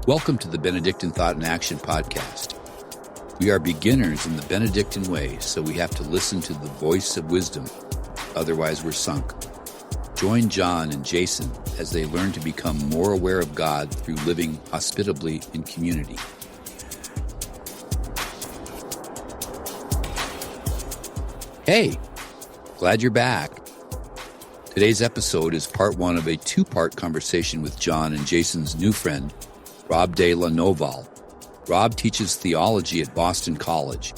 Welcome to the Benedictine Thought and Action podcast. We are beginners in the Benedictine way, so we have to listen to the voice of wisdom. Otherwise, we're sunk. Join John and Jason as they learn to become more aware of God through living hospitably in community. Hey, glad you're back. Today's episode is part one of a two-part conversation with John and Jason's new friend, Rob De La Noval. Rob teaches theology at Boston College.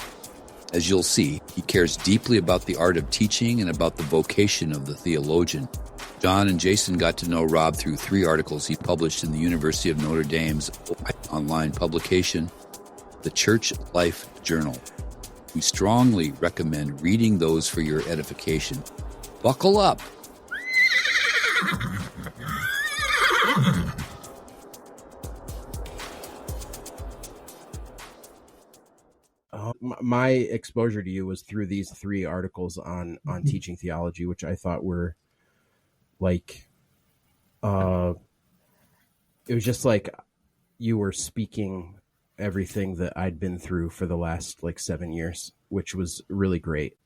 As you'll see, he cares deeply about the art of teaching and about the vocation of the theologian. John and Jason got to know Rob through 3 articles he published in the University of Notre Dame's online publication, the Church Life Journal. We strongly recommend reading those for your edification. Buckle up! My exposure to you was through these 3 articles on teaching theology, which I thought were like, it was just like you were speaking everything that I'd been through for the last 7 years, which was really great.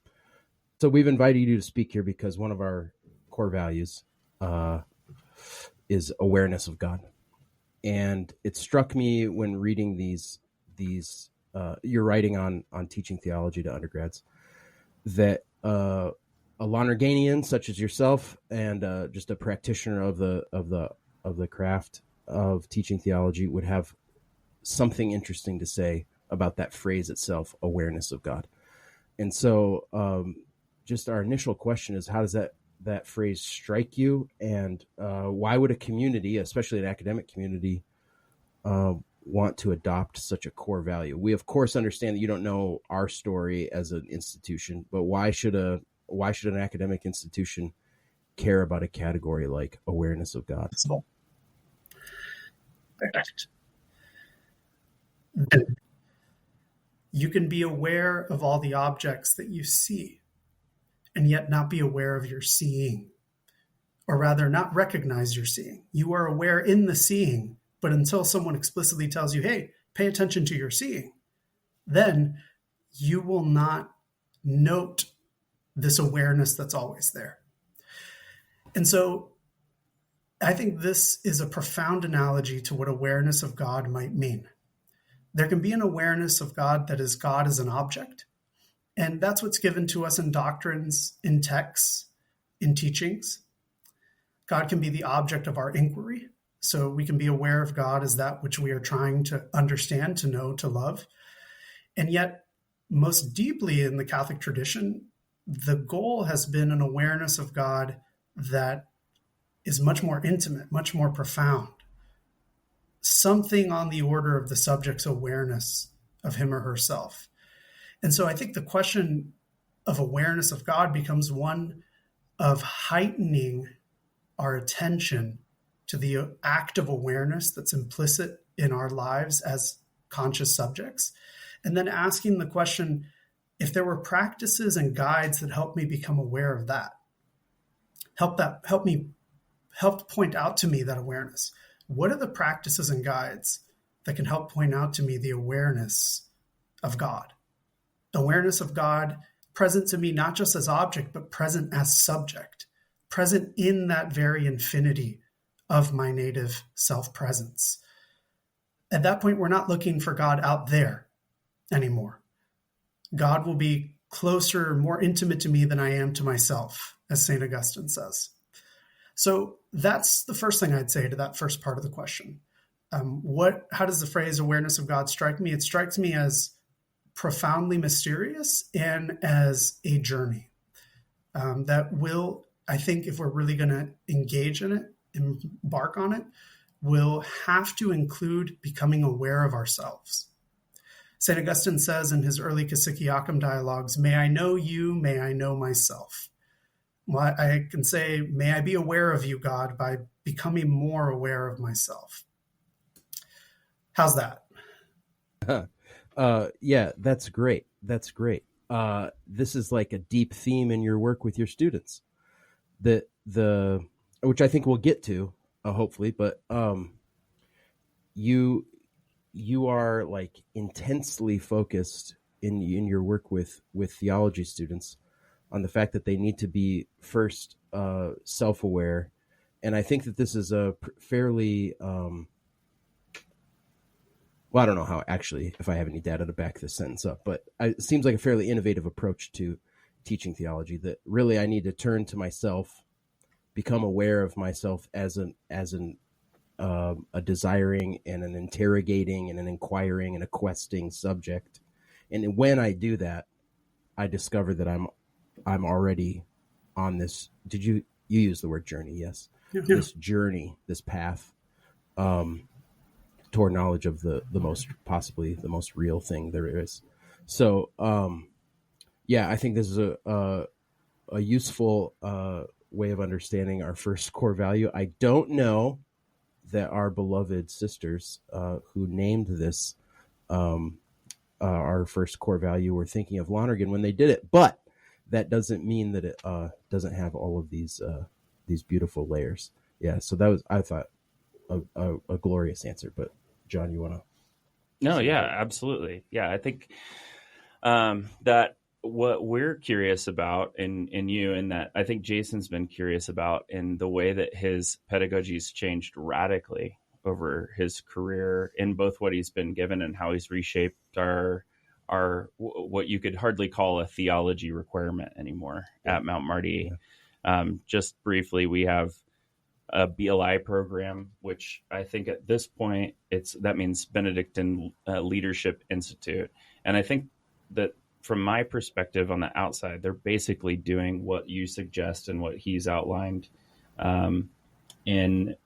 So we've invited you to speak here because one of our core values is awareness of God. And it struck me when reading these you're writing on teaching theology to undergrads, that a Lonerganian such as yourself and just a practitioner of the craft of teaching theology would have something interesting to say about that phrase itself, awareness of God. And so just our initial question is, how does that phrase strike you, and why would a community, especially an academic community, want to adopt such a core value? We of course understand that you don't know our story as an institution, but why should an academic institution care about a category like awareness of God? You can be aware of all the objects that you see and yet not be aware of your seeing, or rather not recognize your seeing. You are aware in the seeing, but until someone explicitly tells you, hey, pay attention to your seeing, then you will not note this awareness that's always there. And so I think this is a profound analogy to what awareness of God might mean. There can be an awareness of God that is God as an object, and that's what's given to us in doctrines, in texts, in teachings. God can be the object of our inquiry. So we can be aware of God as that which we are trying to understand, to know, to love. And yet, most deeply in the Catholic tradition, the goal has been an awareness of God that is much more intimate, much more profound. Something on the order of the subject's awareness of him or herself. And so I think the question of awareness of God becomes one of heightening our attention to the act of awareness that's implicit in our lives as conscious subjects, and then asking the question, if there were practices and guides that help me become aware of that, help point out to me that awareness. What are the practices and guides that can help point out to me the awareness of God? Awareness of God present to me not just as object, but present as subject, present in that very infinity of my native self-presence. At that point, we're not looking for God out there anymore. God will be closer, more intimate to me than I am to myself, as St. Augustine says. So that's the first thing I'd say to that first part of the question. How does the phrase awareness of God strike me? It strikes me as profoundly mysterious and as a journey that will, I think, if we're really going to engage in it, embark on it, will have to include becoming aware of ourselves. St. Augustine says in his early Cassiciacum dialogues, may I know you, may I know myself. Well, I can say, may I be aware of you, God, by becoming more aware of myself. How's that? Yeah, that's great. That's great. This is like a deep theme in your work with your students, which I think we'll get to, hopefully. But you are like intensely focused in your work with theology students on the fact that they need to be first self-aware. And I think that this is a fairly well, I don't know how actually, if I have any data to back this sentence up, but it seems like a fairly innovative approach to teaching theology, that really I need to turn to myself, become aware of myself as a desiring and an interrogating and an inquiring and a questing subject. And when I do that, I discover that I'm already on this. Did you use the word journey? Yes. Yeah. This journey, this path, toward knowledge of the most, possibly the most real thing there is. So, yeah, I think this is a useful way of understanding our first core value. I don't know that our beloved sisters who named this our first core value were thinking of Lonergan when they did it, but that doesn't mean that it doesn't have all of these beautiful layers. Yeah, so that was, I thought, a glorious answer. But John, you want to? No, yeah, absolutely. Yeah, I think that what we're curious about in you, and that I think Jason's been curious about, in the way that his pedagogy's changed radically over his career, in both what he's been given and how he's reshaped our what you could hardly call a theology requirement anymore at Mount Marty. Yeah. Just briefly, we have a BLI program, which I think at this point that means Benedictine Leadership Institute. And I think that from my perspective on the outside, they're basically doing what you suggest and what he's outlined in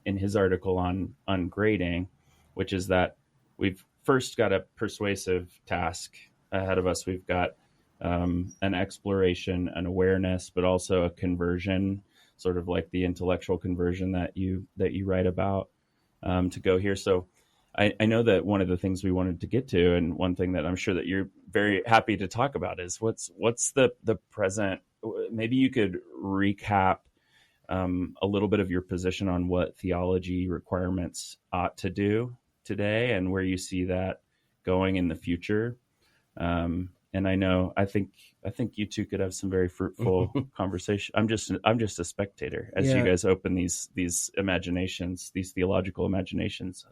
his article on grading, which is that we've first got a persuasive task ahead of us. We've got an exploration, an awareness, but also a conversion, sort of like the intellectual conversion that you write about, to go here. So I know that one of the things we wanted to get to, and one thing that I'm sure that you're very happy to talk about, is what's the present. Maybe you could recap a little bit of your position on what theology requirements ought to do today, and where you see that going in the future. And I think you two could have some very fruitful conversation. I'm just a spectator as you guys open these imaginations, these theological imaginations.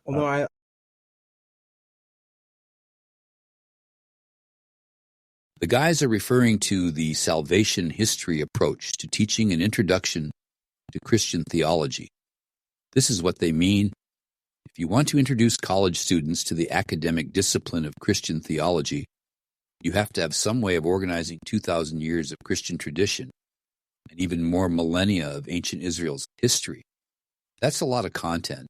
The guys are referring to the salvation history approach to teaching an introduction to Christian theology. This is what they mean. If you want to introduce college students to the academic discipline of Christian theology, you have to have some way of organizing 2,000 years of Christian tradition and even more millennia of ancient Israel's history. That's a lot of content.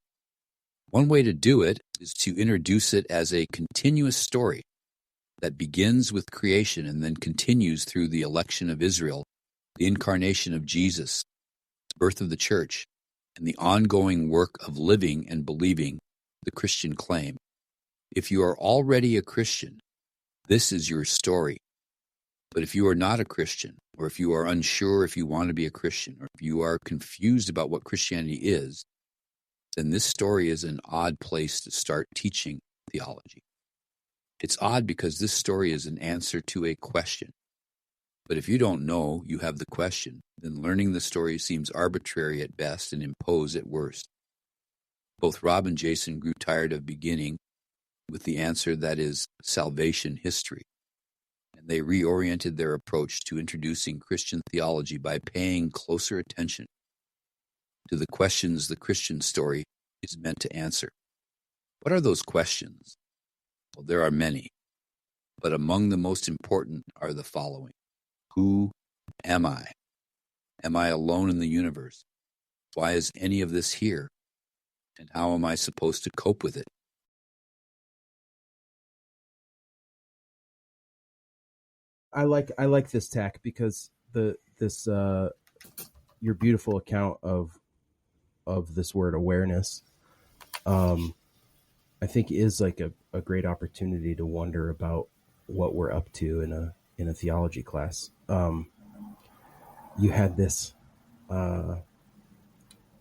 One way to do it is to introduce it as a continuous story that begins with creation and then continues through the election of Israel, the incarnation of Jesus, the birth of the church, and the ongoing work of living and believing the Christian claim. If you are already a Christian, this is your story. But if you are not a Christian, or if you are unsure if you want to be a Christian, or if you are confused about what Christianity is, then this story is an odd place to start teaching theology. It's odd because this story is an answer to a question. But if you don't know you have the question, then learning the story seems arbitrary at best and imposed at worst. Both Rob and Jason grew tired of beginning with the answer that is salvation history, and they reoriented their approach to introducing Christian theology by paying closer attention to the questions the Christian story is meant to answer. What are those questions? Well, there are many, but among the most important are the following. Who am I? Am I alone in the universe? Why is any of this here? And how am I supposed to cope with it? I like this tack because this your beautiful account of this word awareness, I think is like a great opportunity to wonder about what we're up to in a theology class. You had this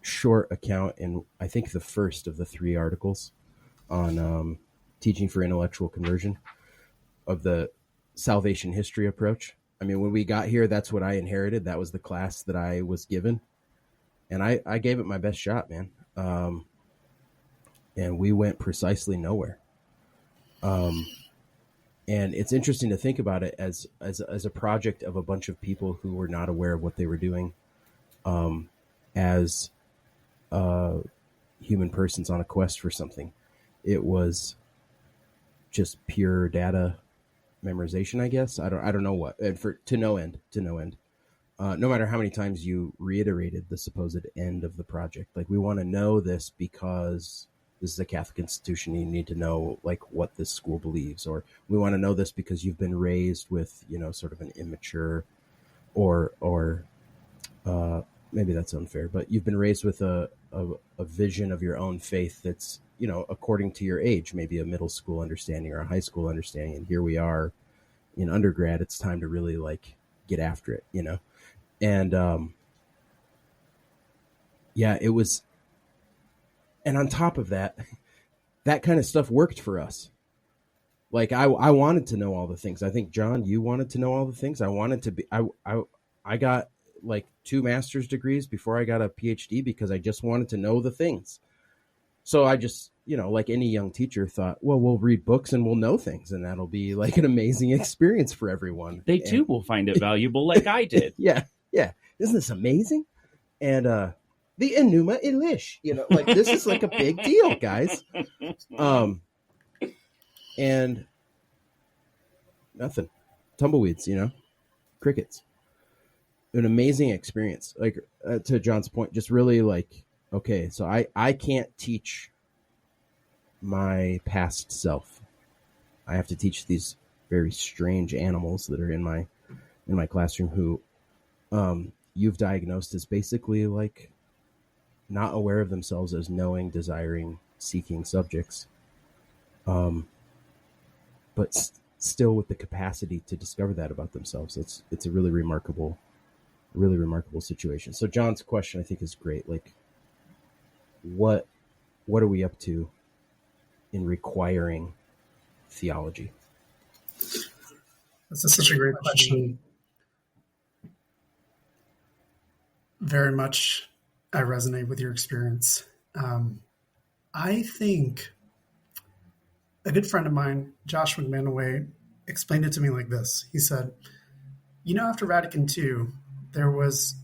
short account in, I think, the first of the 3 articles on teaching for intellectual conversion of the salvation history approach. I mean, when we got here, that's what I inherited. That was the class that I was given. And I gave it my best shot, man. And we went precisely nowhere. And it's interesting to think about it as a project of a bunch of people who were not aware of what they were doing, as human persons on a quest for something. It was just pure data memorization, I guess. I don't know what, and to no end. No matter how many times you reiterated the supposed end of the project, like, we want to know this because this is a Catholic institution. You need to know, like, what this school believes, or we want to know this because you've been raised with, sort of an immature, or maybe that's unfair, but you've been raised with a vision of your own faith that's, according to your age, maybe a middle school understanding or a high school understanding. And here we are in undergrad. It's time to really, like, get after it, And yeah, it was. And on top of that, that kind of stuff worked for us. Like, I wanted to know all the things. I think, John, you wanted to know all the things. I wanted to be. I got like 2 master's degrees before I got a PhD because I just wanted to know the things. So I just, like any young teacher, thought, well, we'll read books and we'll know things, and that'll be like an amazing experience for everyone. They too will find it valuable, like I did. Yeah. Isn't this amazing? And the Enuma Elish, like, this is like a big deal, guys. And nothing, tumbleweeds, crickets. An amazing experience. Like, to John's point, just really like, okay, so I can't teach my past self. I have to teach these very strange animals that are in my classroom who you've diagnosed as basically, like, not aware of themselves as knowing, desiring, seeking subjects, but still with the capacity to discover that about themselves. It's a really remarkable situation. So John's question, I think, is great. Like, what are we up to in requiring theology? This is such a great question. Very much I resonate with your experience. I think a good friend of mine, Josh McManaway, explained it to me like this. He said, after Vatican II, there was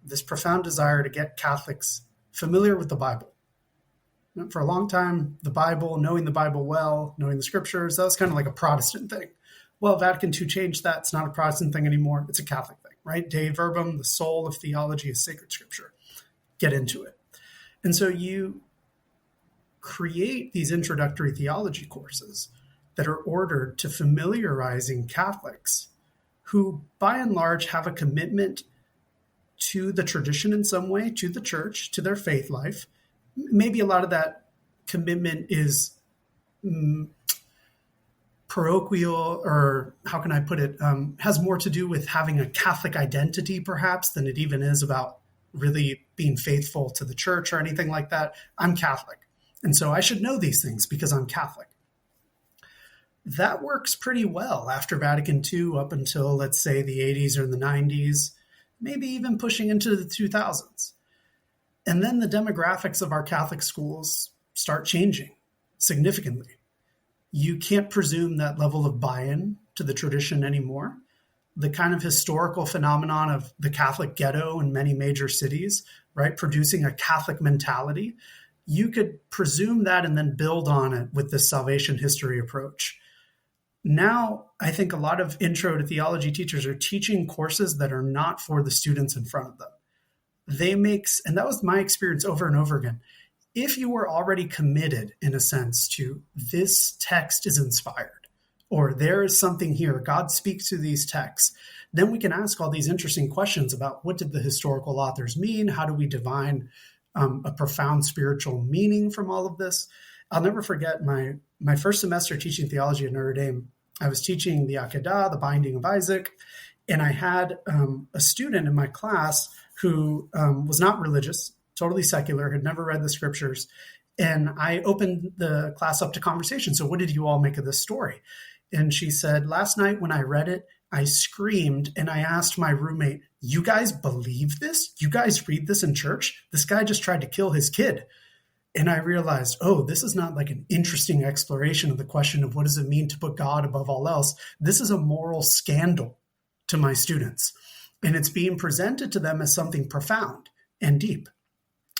this profound desire to get Catholics familiar with the Bible. For a long time, the Bible, knowing the Bible well, knowing the scriptures, that was kind of like a Protestant thing. Well, Vatican II changed that. It's not a Protestant thing anymore. It's a Catholic thing, right? Dei Verbum, the soul of theology, is sacred scripture. Get into it. And so you create these introductory theology courses that are ordered to familiarizing Catholics who, by and large, have a commitment to the tradition in some way, to the church, to their faith life. Maybe a lot of that commitment is parochial, or how can I put it, has more to do with having a Catholic identity, perhaps, than it even is about really being faithful to the church or anything like that. I'm Catholic, and so I should know these things because I'm Catholic. That works pretty well after Vatican II up until, let's say, the 80s or the 90s, maybe even pushing into the 2000s. And then the demographics of our Catholic schools start changing significantly. You can't presume that level of buy-in to the tradition anymore. The kind of historical phenomenon of the Catholic ghetto in many major cities, right, producing a Catholic mentality, you could presume that and then build on it with this salvation history approach. Now, I think a lot of intro to theology teachers are teaching courses that are not for the students in front of them. And that was my experience over and over again. If you were already committed, in a sense, to this text is inspired, or there is something here, God speaks to these texts, then we can ask all these interesting questions about what did the historical authors mean? How do we divine a profound spiritual meaning from all of this? I'll never forget my first semester teaching theology at Notre Dame. I was teaching the Akedah, the Binding of Isaac, and I had a student in my class who was not religious, totally secular, had never read the scriptures. And I opened the class up to conversation. So what did you all make of this story? And she said, last night when I read it, I screamed and I asked my roommate, you guys believe this? You guys read this in church? This guy just tried to kill his kid. And I realized, oh, this is not like an interesting exploration of the question of what does it mean to put God above all else. This is a moral scandal to my students. And it's being presented to them as something profound and deep.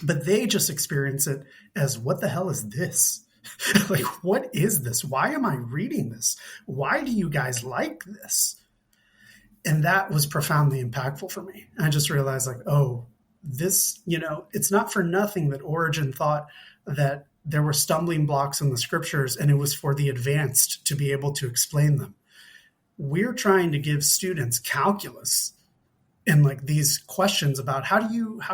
But they just experience it as, what the hell is this? Like, what is this? Why am I reading this? Why do you guys like this? And that was profoundly impactful for me. I just realized, like, oh, this, it's not for nothing that Origen thought that there were stumbling blocks in the scriptures and it was for the advanced to be able to explain them. We're trying to give students calculus and like these questions about how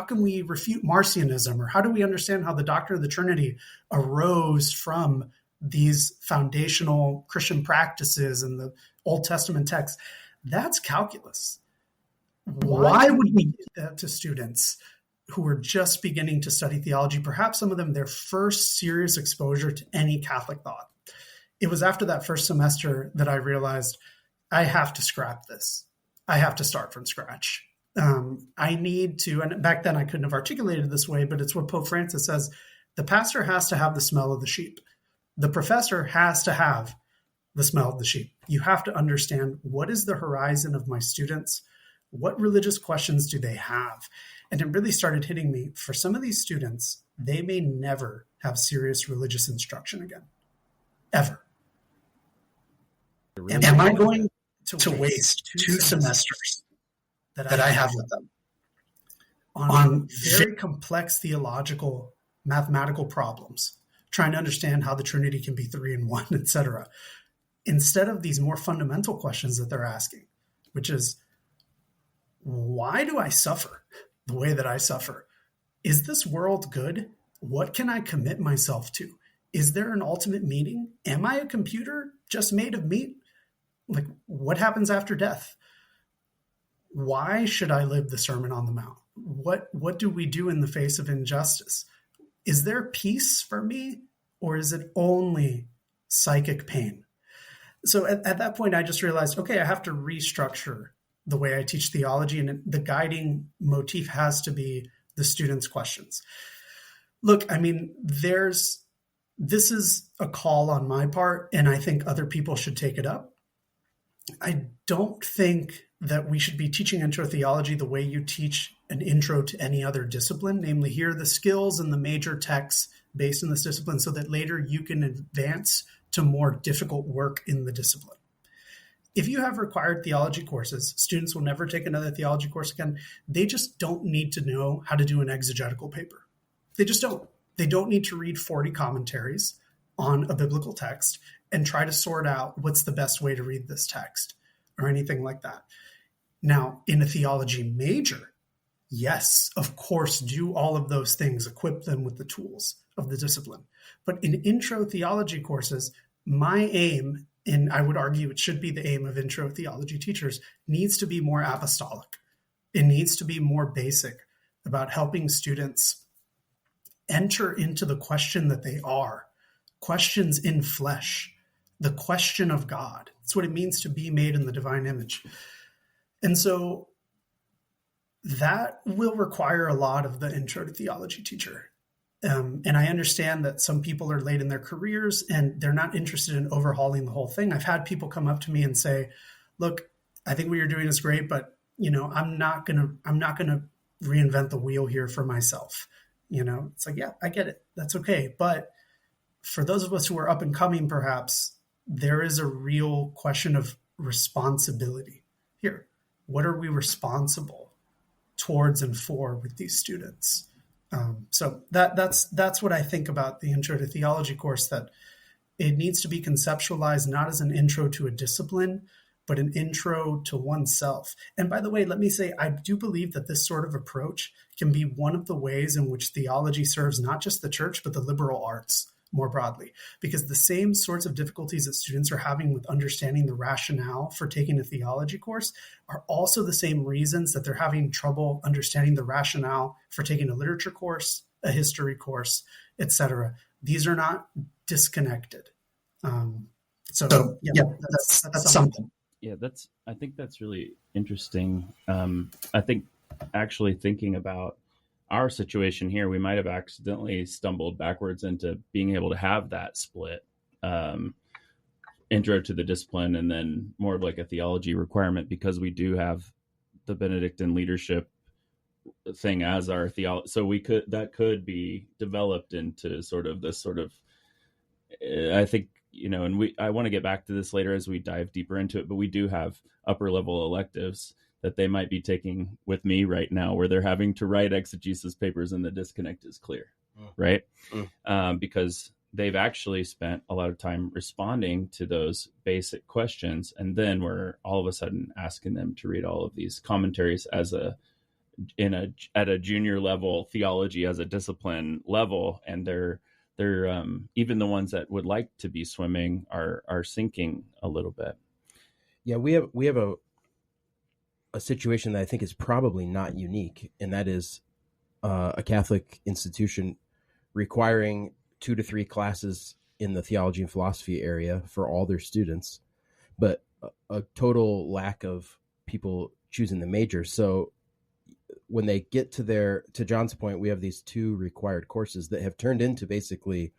can we refute Marcionism, or how do we understand how the doctrine of the Trinity arose from these foundational Christian practices and the Old Testament text. That's calculus. Why would we give that to students who are just beginning to study theology, perhaps some of them their first serious exposure to any Catholic thought? It was after that first semester that I realized I have to scrap this. I have to start from scratch. I need to, and back then I couldn't have articulated it this way, but it's what Pope Francis says. The pastor has to have the smell of the sheep. The professor has to have the smell of the sheep. You have to understand, what is the horizon of my students? What religious questions do they have? And it really started hitting me. For some of these students, they may never have serious religious instruction again, ever. Am I going to waste two semesters that I have with them on very complex theological, mathematical problems, trying to understand how the Trinity can be three in one, etc., instead of these more fundamental questions that they're asking, which is, why do I suffer the way that I suffer? Is this world good? What can I commit myself to? Is there an ultimate meaning? Am I a computer just made of meat? Like, what happens after death? Why should I live the Sermon on the Mount? What do we do in the face of injustice? Is there peace for me, or is it only psychic pain? So at that point, I just realized, okay, I have to restructure the way I teach theology, and the guiding motif has to be the students' questions. Look, I mean, this is a call on my part, and I think other people should take it up. I don't think that we should be teaching intro theology the way you teach an intro to any other discipline, namely, here are the skills and the major texts based in this discipline so that later you can advance to more difficult work in the discipline. If you have required theology courses, students will never take another theology course again. They just don't need to know how to do an exegetical paper. They just don't. They don't need to read 40 commentaries on a biblical text and try to sort out what's the best way to read this text or anything like that. Now, in a theology major, yes, of course, do all of those things, equip them with the tools of the discipline. But in intro theology courses, my aim, and I would argue it should be the aim of intro theology teachers, needs to be more apostolic. It needs to be more basic about helping students enter into the question that they are, questions in flesh, the question of God. That's what it means to be made in the divine image. And so that will require a lot of the intro to theology teacher. And I understand that some people are late in their careers and they're not interested in overhauling the whole thing. I've had people come up to me and say, look, I think what you're doing is great, but I'm not gonna reinvent the wheel here for myself. It's like, yeah, I get it. That's okay. But for those of us who are up and coming, perhaps there is a real question of responsibility here. What are we responsible towards and for with these students? So that's what I think about the Intro to Theology course, that it needs to be conceptualized not as an intro to a discipline, but an intro to oneself. And by the way, let me say, I do believe that this sort of approach can be one of the ways in which theology serves not just the church, but the liberal arts. more broadly, because the same sorts of difficulties that students are having with understanding the rationale for taking a theology course are also the same reasons that they're having trouble understanding the rationale for taking a literature course, a history course, etc. These are not disconnected. That's something. Yeah, I think that's really interesting. I think actually thinking about our situation here, we might have accidentally stumbled backwards into being able to have that split, intro to the discipline and then more of like a theology requirement, because we do have the Benedictine leadership thing as our theology. So that could be developed into sort of this sort of, I think, and I want to get back to this later as we dive deeper into it, but we do have upper level electives that they might be taking with me right now, where they're having to write exegesis papers and the disconnect is clear, right? Because they've actually spent a lot of time responding to those basic questions, and then we're all of a sudden asking them to read all of these commentaries at a junior level theology as a discipline level, and they're even the ones that would like to be swimming are sinking a little bit. Yeah, we have a situation that I think is probably not unique, and that is a Catholic institution requiring 2 to 3 classes in the theology and philosophy area for all their students, but a total lack of people choosing the major. So when they get to John's point, we have these 2 required courses that have turned into basically,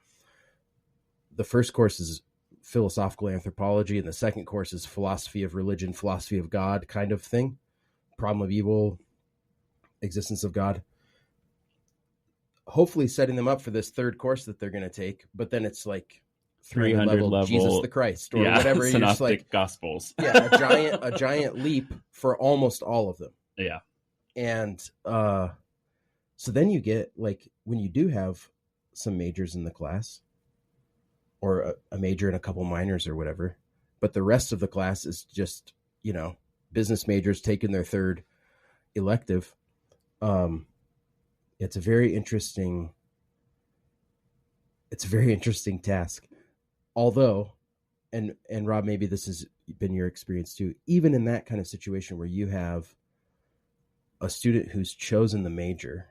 the first course is philosophical anthropology, and the second course is philosophy of religion, philosophy of God kind of thing, problem of evil, existence of God. Hopefully setting them up for this third course that they're going to take, but then it's like 300 level Jesus the Christ or whatever. Synoptic you're just like, Gospels. Yeah, a giant leap for almost all of them. Yeah. And so then you get, like, when you do have some majors in the class, or a major and a couple minors or whatever, but the rest of the class is just, business majors taking their third elective. It's a very interesting task. Although, and Rob, maybe this has been your experience too, even in that kind of situation where you have a student who's chosen the major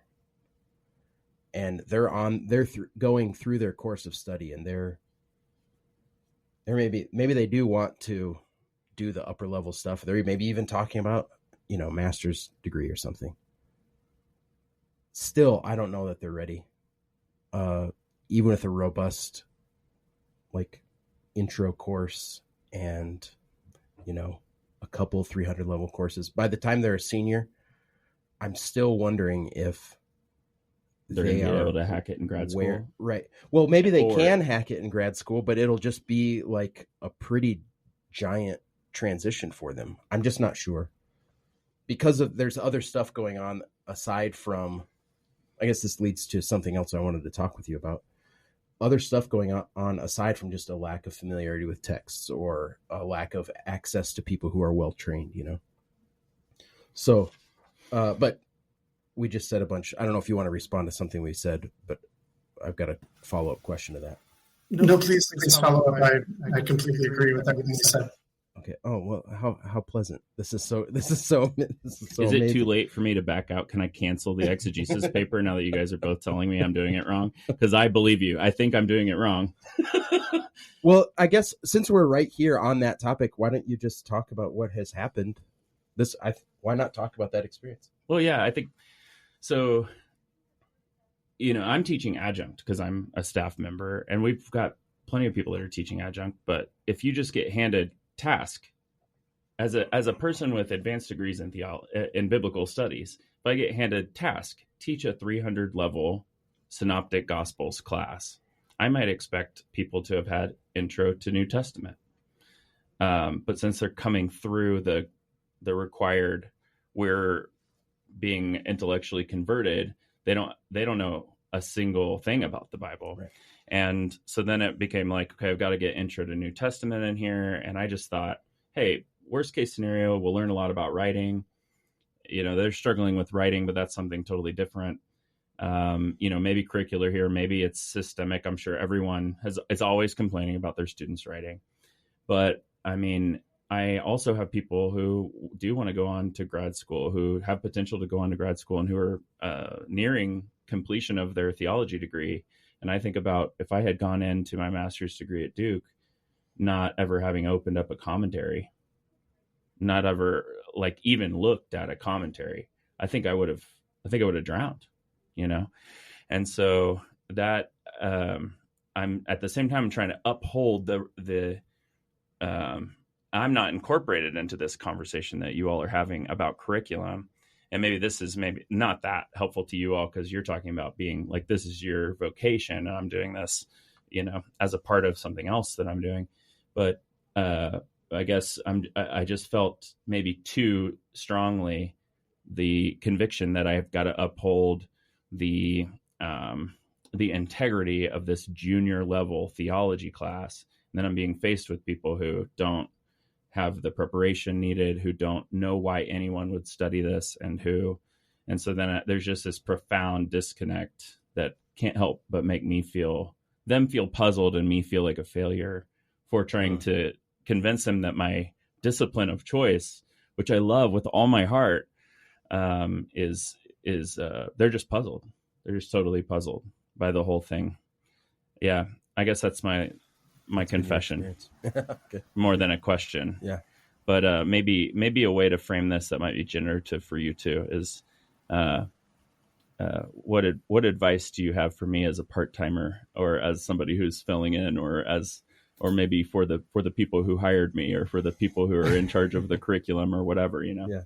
and they're going through their course of study, and they're maybe they do want to do the upper level stuff. They're maybe even talking about, master's degree or something. Still, I don't know that they're ready. Even with a robust, like, intro course and, a couple 300 level courses, by the time they're a senior, I'm still wondering if they're going to be able to hack it in grad school. Right. Well, maybe they can hack it in grad school, but it'll just be like a pretty giant transition for them. I'm just not sure, because there's other stuff going on aside from, I guess this leads to something else I wanted to talk with you about. Other stuff going on aside from just a lack of familiarity with texts or a lack of access to people who are well trained, So, but we just said a bunch. I don't know if you want to respond to something we said, but I've got a follow-up question to that. No, please follow up. I completely agree with everything you said. Okay. Oh, well, how pleasant. This is so Is amazing. it too late for me to back out? Can I cancel the exegesis paper now that you guys are both telling me I'm doing it wrong? Because I believe you. I think I'm doing it wrong. Well, I guess since we're right here on that topic, why don't you just talk about what has happened? Why not talk about that experience? Well, yeah, I think so. I'm teaching adjunct because I'm a staff member, and we've got plenty of people that are teaching adjunct. But if you just get handed task as a person with advanced degrees in biblical studies, if I get handed task, teach a 300 level synoptic gospels class, I might expect people to have had intro to New Testament. But since they're coming through the required, we're being intellectually converted, they don't know a single thing about the Bible. Right. And so then it became like, okay, I've got to get intro to New Testament in here. And I just thought, hey, worst case scenario, we'll learn a lot about writing. They're struggling with writing, but that's something totally different. Maybe curricular here, maybe it's systemic. I'm sure everyone is always complaining about their students writing. But I mean, I also have people who do want to go on to grad school, who have potential to go on to grad school, and who are nearing completion of their theology degree. And I think about if I had gone into my master's degree at Duke, not ever having opened up a commentary, not ever like even looked at a commentary, I think I would have drowned, And so that I'm at the same time trying to uphold the I'm not incorporated into this conversation that you all are having about curriculum. And maybe this is maybe not that helpful to you all, because you're talking about being like, this is your vocation and I'm doing this, as a part of something else that I'm doing. But I guess I just felt maybe too strongly the conviction that I've got to uphold the integrity of this junior level theology class. And then I'm being faced with people who don't have the preparation needed, who don't know why anyone would study this, and so then there's just this profound disconnect that can't help but make them feel puzzled and me feel like a failure for trying to convince them that my discipline of choice, which I love with all my heart, is they're just puzzled. They're just totally puzzled by the whole thing. Yeah, I guess that's my confession. Okay. More than a question. Yeah. But maybe a way to frame this that might be generative for you too is what advice do you have for me as a part-timer, or as somebody who's filling in, or maybe for the people who hired me, or for the people who are in charge of the curriculum or whatever, Yeah.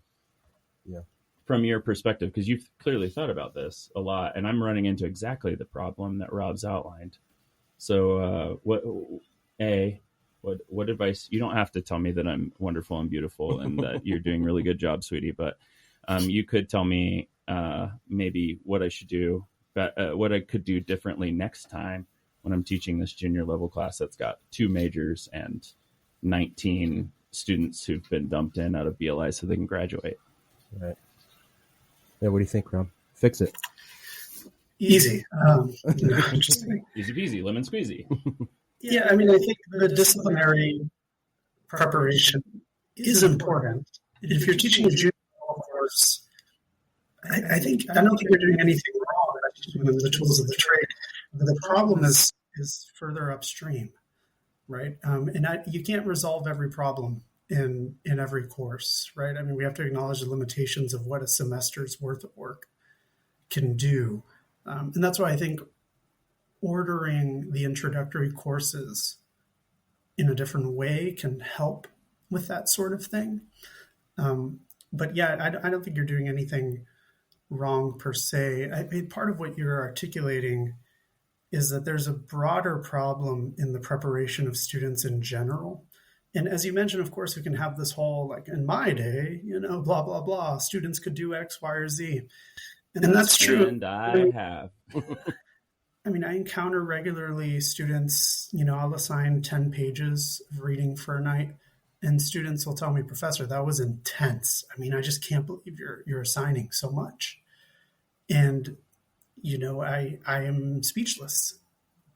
From your perspective, because you've clearly thought about this a lot, and I'm running into exactly the problem that Rob's outlined. So what advice? You don't have to tell me that I'm wonderful and beautiful and that you're doing a really good job, sweetie, but you could tell me maybe what I should do, what I could do differently next time when I'm teaching this junior level class that's got 2 majors and 19 students who've been dumped in out of BLI so they can graduate. Right. Yeah, what do you think, Rob? Fix it. Easy. Interesting. Easy peasy, lemon squeezy. Yeah, I mean, I think the disciplinary preparation is important. If you're teaching a junior level course, I don't think you're doing anything wrong by teaching them the tools of the trade. The problem is further upstream, right? You can't resolve every problem in every course, right? I mean, we have to acknowledge the limitations of what a semester's worth of work can do. And that's why I think ordering the introductory courses in a different way can help with that sort of thing. But yeah, I don't think you're doing anything wrong per se. I mean, part of what you're articulating is that there's a broader problem in the preparation of students in general. And as you mentioned, of course, we can have this whole, like, in my day, blah, blah, blah, students could do X, Y, or Z. And that's true. And I have. I mean, I encounter regularly students, I'll assign 10 pages of reading for a night, and students will tell me, Professor, that was intense. I mean, I just can't believe you're assigning so much. And, I am speechless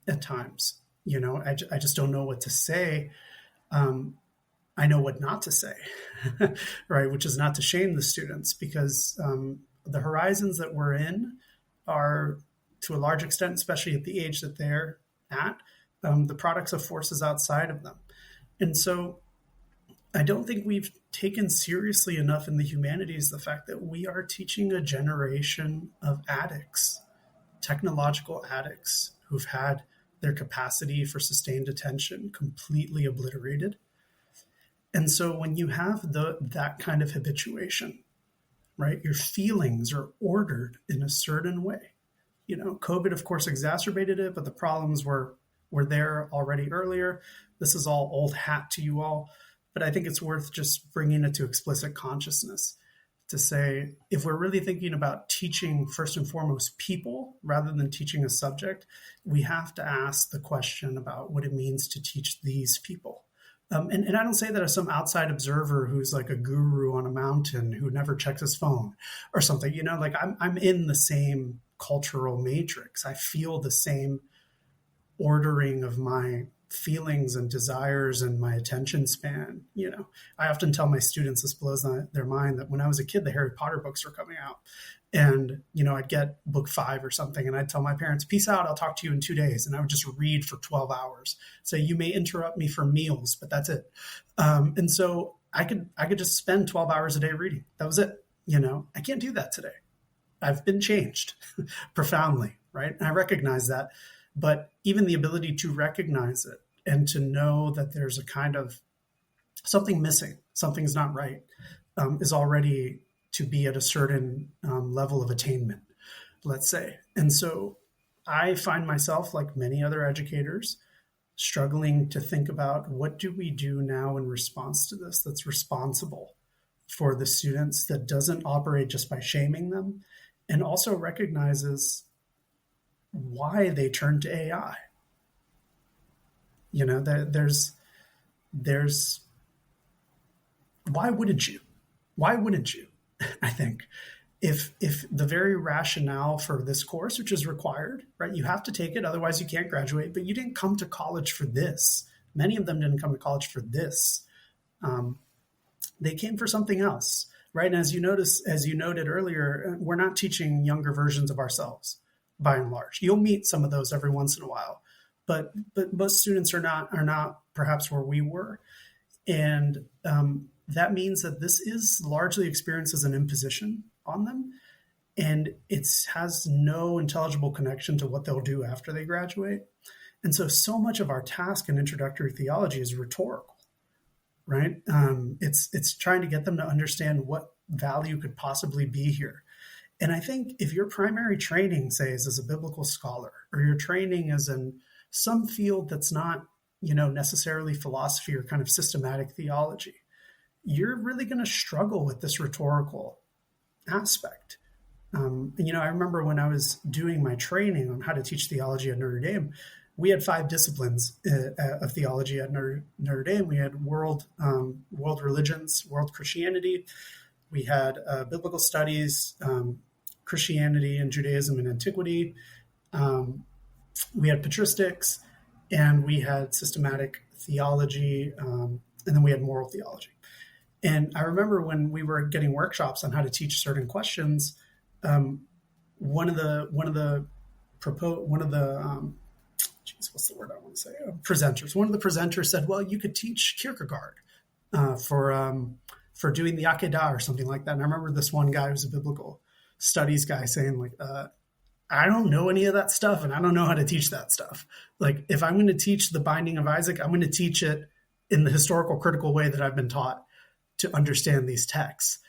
at times. I just don't know what to say. I know what not to say, right? Which is not to shame the students, because the horizons that we're in are, to a large extent, especially at the age that they're at, the products of forces outside of them. And so I don't think we've taken seriously enough in the humanities the fact that we are teaching a generation of addicts, technological addicts, who've had their capacity for sustained attention completely obliterated. And so when you have that kind of habituation, right, your feelings are ordered in a certain way. COVID, of course, exacerbated it, but the problems were there already earlier. This is all old hat to you all, but I think it's worth just bringing it to explicit consciousness to say, if we're really thinking about teaching first and foremost people rather than teaching a subject, we have to ask the question about what it means to teach these people. And I don't say that as some outside observer who's like a guru on a mountain who never checks his phone or something. Like I'm in the same cultural matrix. I feel the same ordering of my feelings and desires and my attention span. I often tell my students, this blows their mind, that when I was a kid, the Harry Potter books were coming out. And, I'd get book 5 or something, and I'd tell my parents, peace out, I'll talk to you in 2 days. And I would just read for 12 hours. So you may interrupt me for meals, but that's it. And so I could just spend 12 hours a day reading. That was it. I can't do that today. I've been changed profoundly, right? And I recognize that. But even the ability to recognize it and to know that there's a kind of something missing, something's not right, is already to be at a certain level of attainment, let's say. And so I find myself, like many other educators, struggling to think about what do we do now in response to this that's responsible for the students, that doesn't operate just by shaming them, and also recognizes why they turn to AI. There's why wouldn't you? Why wouldn't you? I think if the very rationale for this course, which is required, right? You have to take it, otherwise you can't graduate, but you didn't come to college for this. Many of them didn't come to college for this. They came for something else, right? And as you noted earlier, we're not teaching younger versions of ourselves, by and large. You'll meet some of those every once in a while, but most students are not perhaps where we were. And that means that this is largely experienced as an imposition on them, and it has no intelligible connection to what they'll do after they graduate. And so much of our task in introductory theology is rhetorical, right? It's trying to get them to understand what value could possibly be here. And I think if your primary training, say, is as a biblical scholar, or your training is in some field that's not, necessarily philosophy or kind of systematic theology, you're really going to struggle with this rhetorical aspect. I remember when I was doing my training on how to teach theology at Notre Dame, we had 5 disciplines of theology at Notre Dame. We had world religions, world Christianity. We had biblical studies, Christianity and Judaism and antiquity. We had patristics, and we had systematic theology, and then we had moral theology. And I remember when we were getting workshops on how to teach certain questions, one of the presenters said, well, you could teach Kierkegaard for doing the Akedah or something like that. And I remember this one guy who's a biblical studies guy saying, like, I don't know any of that stuff, and I don't know how to teach that stuff. Like, if I'm going to teach the binding of Isaac, I'm going to teach it in the historical critical way that I've been taught to understand these texts.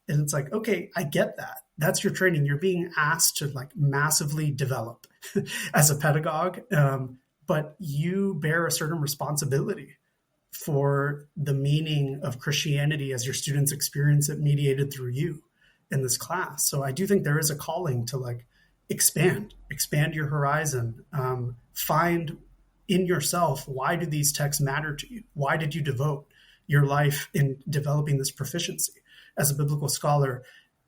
And it's like, okay, I get that. That's your training. You're being asked to like massively develop as a pedagogue, but you bear a certain responsibility for the meaning of Christianity as your students experience it, mediated through you in this class. So I do think there is a calling to like expand your horizon, find in yourself, why do these texts matter to you? Why did you devote your life in developing this proficiency? As a biblical scholar,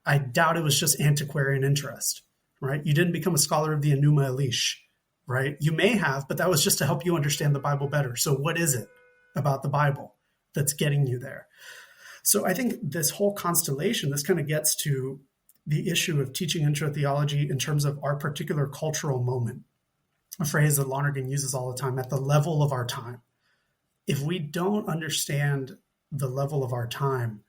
I doubt it was just antiquarian interest, right? You didn't become a scholar of the Enuma Elish, right? You may have, but that was just to help you understand the Bible better. So what is it about the Bible that's getting you there? So I think this whole constellation, this kind of gets to the issue of teaching intro theology in terms of our particular cultural moment, a phrase that Lonergan uses all the time, at the level of our time. If we don't understand the level of our time,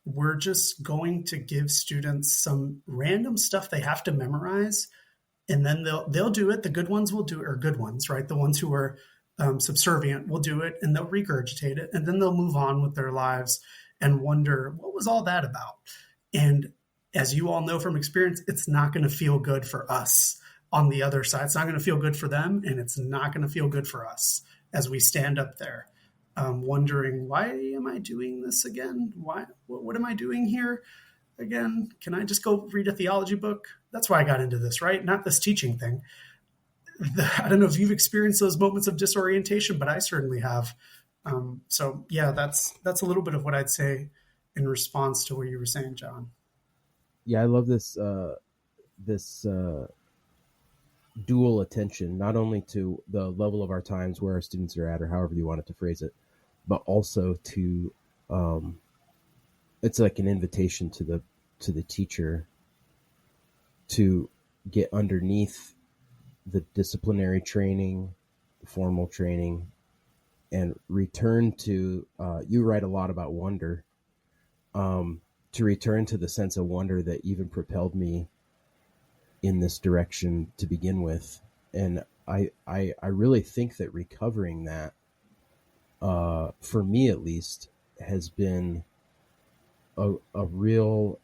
we're just going to give students some random stuff they have to memorize, and then they'll do it. The good ones will do it, or good ones, right? The ones who are subservient will do it, and they'll regurgitate it, and then they'll move on with their lives and wonder, what was all that about? And as you all know from experience, it's not going to feel good for us on the other side. It's not going to feel good for them, and it's not going to feel good for us as we stand up there wondering, why am I doing this again? What am I doing here again? Can I just go read a theology book? That's why I got into this, right? Not this teaching thing. I don't know if you've experienced those moments of disorientation, but I certainly have. So yeah, that's a little bit of what I'd say in response to what you were saying, John. Yeah, I love this dual attention, not only to the level of our times where our students are at, or however you wanted to phrase it, but also to, it's like an invitation to the teacher to get underneath the disciplinary training, the formal training, and return to, you write a lot about wonder, to return to the sense of wonder that even propelled me in this direction to begin with. And I really think that recovering that, for me at least, has been a real,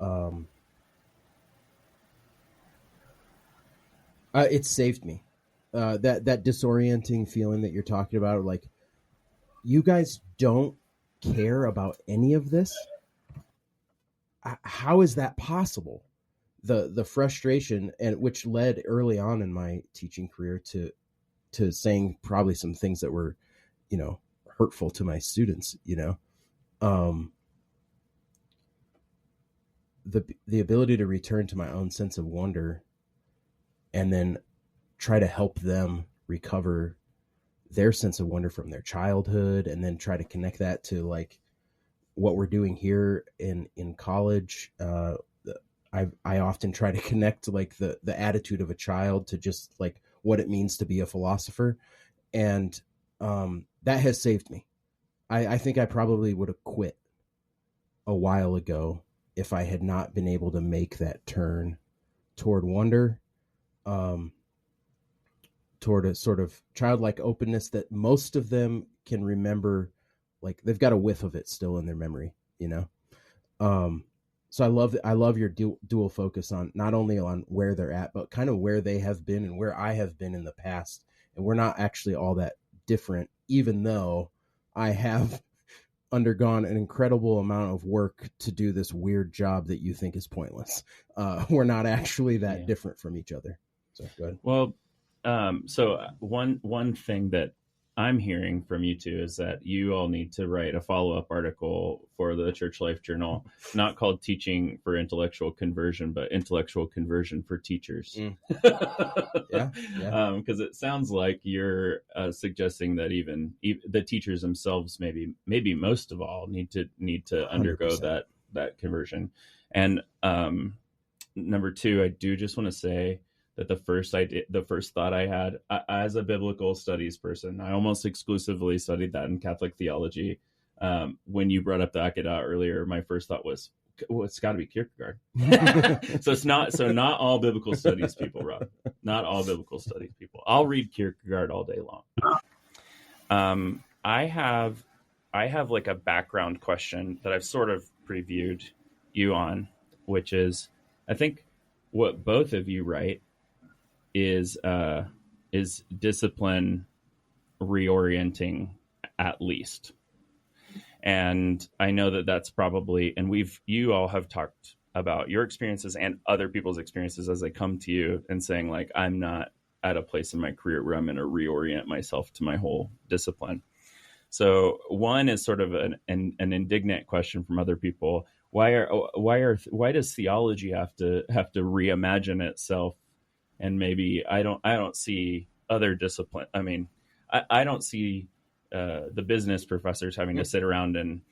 it saved me. That disorienting feeling that you're talking about, like, you guys don't care about any of this. How is that possible? The frustration, and which led early on in my teaching career to saying probably some things that were, hurtful to my students, the ability to return to my own sense of wonder and then try to help them recover their sense of wonder from their childhood, and then try to connect that to like what we're doing here in college. I often try to connect like the attitude of a child to just like what it means to be a philosopher. And that has saved me. I think I probably would have quit a while ago if I had not been able to make that turn toward wonder, toward a sort of childlike openness that most of them can remember. Like they've got a whiff of it still in their memory, So I love your dual focus on not only on where they're at, but kind of where they have been and where I have been in the past. And we're not actually all that different, even though I have undergone an incredible amount of work to do this weird job that you think is pointless. We're not actually that different from each other. So go ahead. Well, so one thing that I'm hearing from you two is that you all need to write a follow-up article for the Church Life Journal, not called Teaching for Intellectual Conversion, but Intellectual Conversion for Teachers. Yeah. Because it sounds like you're suggesting that even the teachers themselves, maybe most of all, need to undergo 100%. that conversion. And number two, I do just want to say that the first thought I had as a biblical studies person, I almost exclusively studied that in Catholic theology. When you brought up the Akeda earlier, my first thought was, well, it's got to be Kierkegaard. So not all biblical studies people, Rob. Not all biblical studies people. I'll read Kierkegaard all day long. I have like a background question that I've sort of previewed you on, which is, I think what both of you write is discipline reorienting, at least. And I know that that's probably, and you all have talked about your experiences and other people's experiences as they come to you and saying like, I'm not at a place in my career where I'm going to reorient myself to my whole discipline. So one is sort of an indignant question from other people. Why does theology have to reimagine itself? And maybe I don't see other discipline. I mean, I don't see the business professors having to sit around and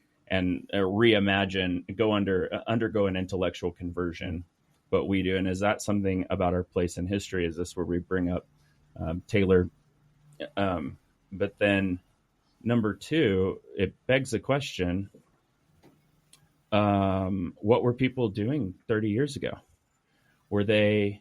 reimagine, undergo an intellectual conversion, but we do. And is that something about our place in history? Is this where we bring up Taylor? But then number two, it begs the question, what were people doing 30 years ago? Were they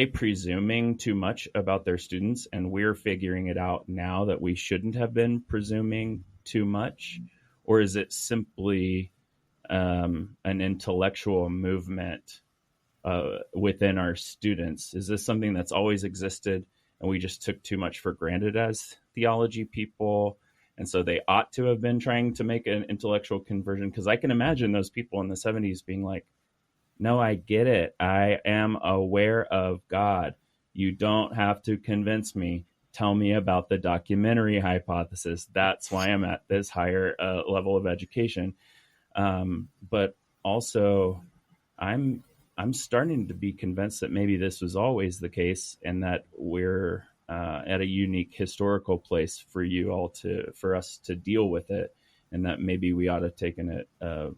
presuming too much about their students, and we're figuring it out now that we shouldn't have been presuming too much? Or is it simply an intellectual movement within our students? Is this something that's always existed and we just took too much for granted as theology people, and so they ought to have been trying to make an intellectual conversion? Because I can imagine those people in the 70s being like, no, I get it. I am aware of God. You don't have to convince me. Tell me about the documentary hypothesis. That's why I'm at this higher level of education. But also, I'm I'm starting to be convinced that maybe this was always the case, and that we're at a unique historical place for us to deal with it, and that maybe we ought to have taken it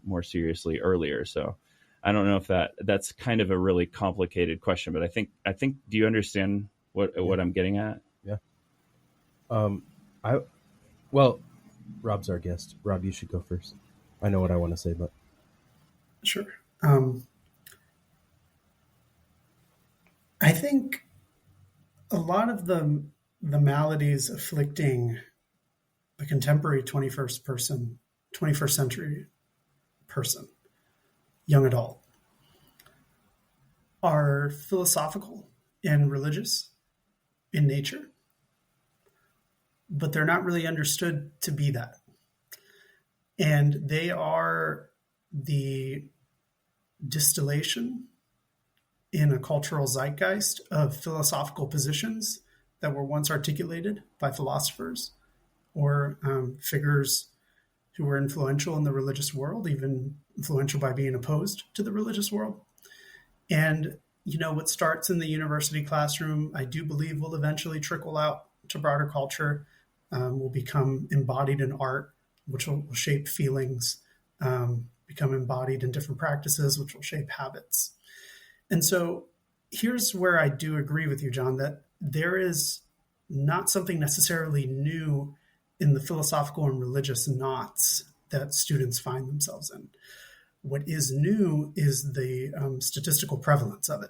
more seriously earlier. So I don't know if that's kind of a really complicated question, but I think, do you understand what I'm getting at? Yeah. Rob's our guest. Rob, you should go first. I know what I want to say, but sure. I think a lot of the maladies afflicting the contemporary 21st century person, young adult, are philosophical and religious in nature, but they're not really understood to be that. And they are the distillation in a cultural zeitgeist of philosophical positions that were once articulated by philosophers or figures who were influential in the religious world, even influential by being opposed to the religious world. And, what starts in the university classroom, I do believe will eventually trickle out to broader culture, will become embodied in art, which will shape feelings, become embodied in different practices, which will shape habits. And so here's where I do agree with you, John, that there is not something necessarily new in the philosophical and religious knots that students find themselves in. What is new is the statistical prevalence of it,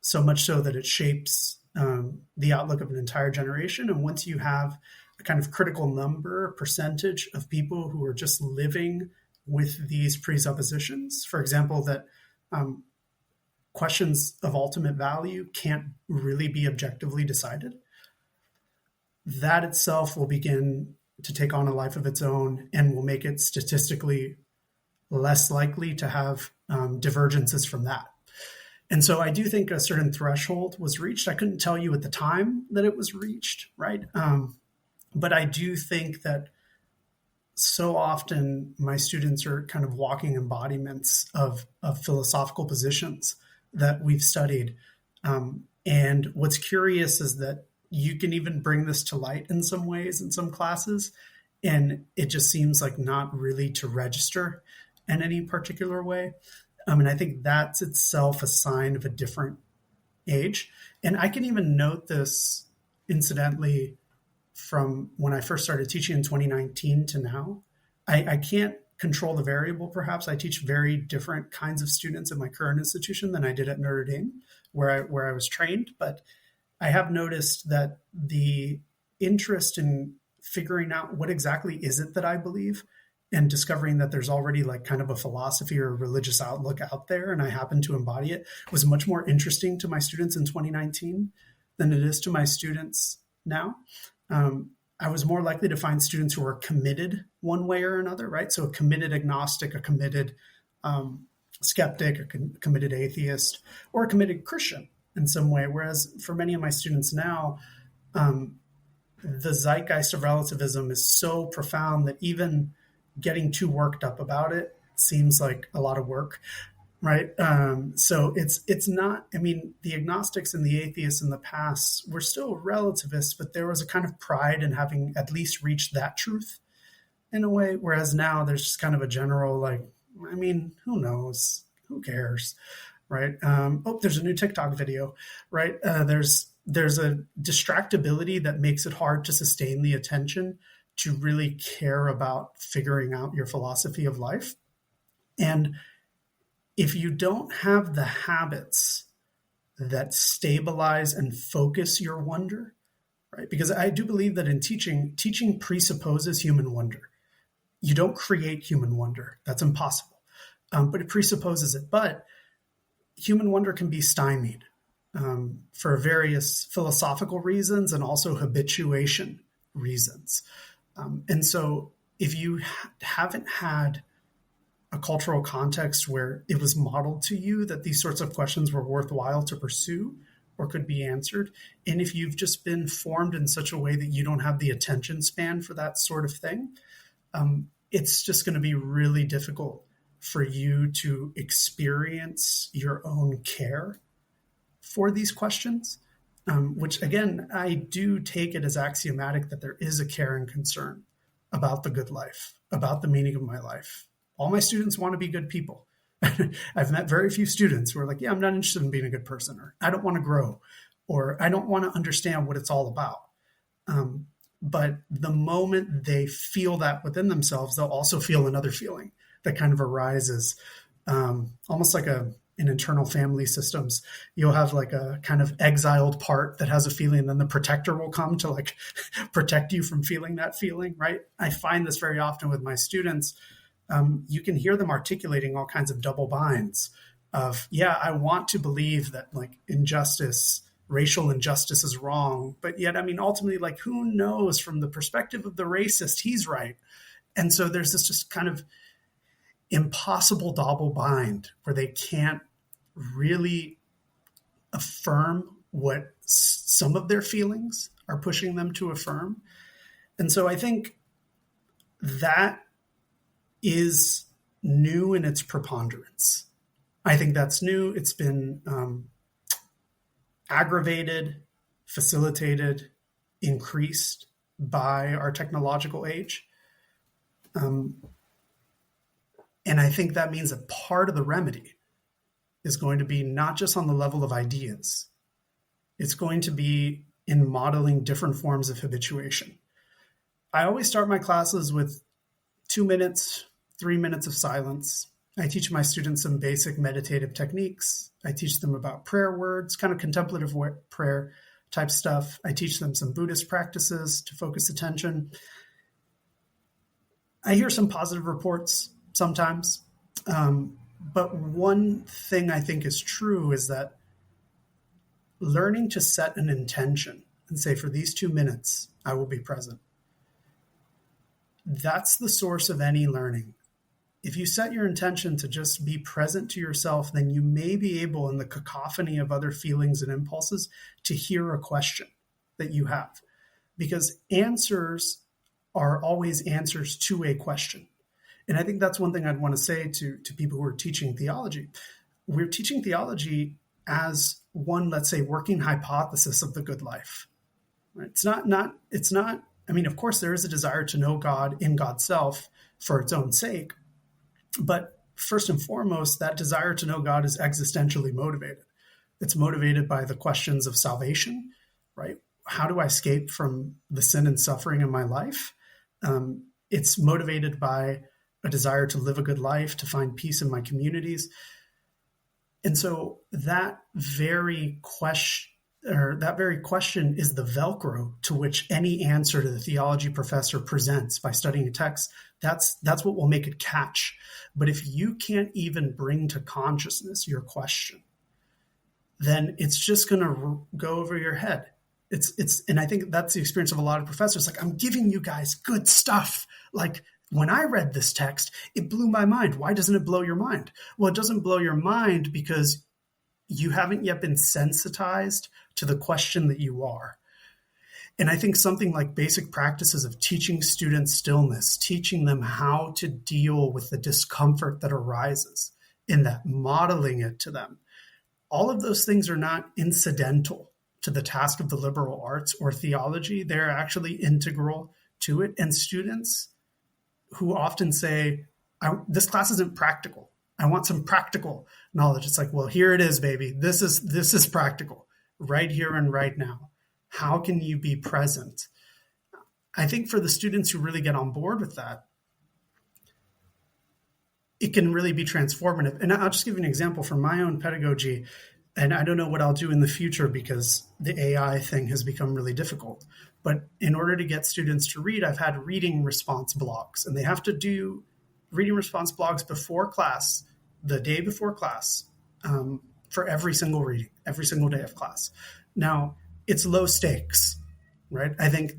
so much so that it shapes the outlook of an entire generation. And once you have a kind of critical number, percentage of people who are just living with these presuppositions, for example, that questions of ultimate value can't really be objectively decided, that itself will begin to take on a life of its own and will make it statistically less likely to have divergences from that. And so I do think a certain threshold was reached. I couldn't tell you at the time that it was reached, right? But I do think that so often my students are kind of walking embodiments of philosophical positions that we've studied. And what's curious is that you can even bring this to light in some ways in some classes, and it just seems like not really to register in any particular way. And I think that's itself a sign of a different age. And I can even note this incidentally from when I first started teaching in 2019 to now. I can't control the variable, perhaps. I teach very different kinds of students at my current institution than I did at Notre Dame, where I was trained. But I have noticed that the interest in figuring out what exactly is it that I believe and discovering that there's already like kind of a philosophy or a religious outlook out there and I happen to embody it was much more interesting to my students in 2019 than it is to my students now. I was more likely to find students who are committed one way or another, right? So a committed agnostic, a committed skeptic, a committed atheist, or a committed Christian in some way. Whereas for many of my students now, the zeitgeist of relativism is so profound that even getting too worked up about it seems like a lot of work, right? So it's not, I mean, the agnostics and the atheists in the past were still relativists, but there was a kind of pride in having at least reached that truth in a way. Whereas now there's just kind of a general, like, I mean, who knows? Who cares? Right? There's a new TikTok video, right? There's a distractibility that makes it hard to sustain the attention to really care about figuring out your philosophy of life. And if you don't have the habits that stabilize and focus your wonder, right? Because I do believe that in teaching presupposes human wonder. You don't create human wonder. That's impossible. But it presupposes it. But human wonder can be stymied for various philosophical reasons and also habituation reasons. And so if you haven't had a cultural context where it was modeled to you that these sorts of questions were worthwhile to pursue or could be answered, and if you've just been formed in such a way that you don't have the attention span for that sort of thing, it's just going to be really difficult for you to experience your own care for these questions, which again, I do take it as axiomatic that there is a care and concern about the good life, about the meaning of my life. All my students want to be good people. I've met very few students who are like, yeah, I'm not interested in being a good person, or I don't want to grow, or I don't want to understand what it's all about. But the moment they feel that within themselves, they'll also feel another feeling that kind of arises, almost like in internal family systems. You'll have like a kind of exiled part that has a feeling, and then the protector will come to like protect you from feeling that feeling, right? I find this very often with my students. You can hear them articulating all kinds of double binds of, yeah, I want to believe that like injustice, racial injustice is wrong. But yet, I mean, ultimately, like, who knows from the perspective of the racist, he's right. And so there's this just kind of impossible double bind where they can't really affirm what some of their feelings are pushing them to affirm. And so I think that is new in its preponderance. I think that's new. It's been aggravated, facilitated, increased by our technological age. And I think that means a part of the remedy is going to be not just on the level of ideas. It's going to be in modeling different forms of habituation. I always start my classes with 2 minutes, 3 minutes of silence. I teach my students some basic meditative techniques. I teach them about prayer words, kind of contemplative prayer type stuff. I teach them some Buddhist practices to focus attention. I hear some positive reports sometimes. But one thing I think is true is that learning to set an intention and say, for these 2 minutes, I will be present. That's the source of any learning. If you set your intention to just be present to yourself, then you may be able, in the cacophony of other feelings and impulses, to hear a question that you have. Because answers are always answers to a question. And I think that's one thing I'd want to say to people who are teaching theology. We're teaching theology as one, let's say, working hypothesis of the good life. Right? It's not, I mean, of course, there is a desire to know God in God's self for its own sake. But first and foremost, that desire to know God is existentially motivated. It's motivated by the questions of salvation, right? How do I escape from the sin and suffering in my life? It's motivated by a desire to live a good life, to find peace in my communities. And so that very question is the Velcro to which any answer to the theology professor presents by studying a text. That's what will make it catch. But if you can't even bring to consciousness your question, then it's just going to go over your head. And I think that's the experience of a lot of professors. Like, I'm giving you guys good stuff. Like, when I read this text, it blew my mind. Why doesn't it blow your mind? Well, it doesn't blow your mind because you haven't yet been sensitized to the question that you are. And I think something like basic practices of teaching students stillness, teaching them how to deal with the discomfort that arises in that, modeling it to them. All of those things are not incidental to the task of the liberal arts or theology. They're actually integral to it. And students who often say, this class isn't practical. I want some practical knowledge. It's like, well, here it is, baby. This is practical right here and right now. How can you be present? I think for the students who really get on board with that, it can really be transformative. And I'll just give you an example from my own pedagogy. And I don't know what I'll do in the future because the AI thing has become really difficult. But in order to get students to read, I've had reading response blogs, and they have to do reading response blogs before class, the day before class, for every single reading, every single day of class. Now, it's low stakes, right? I think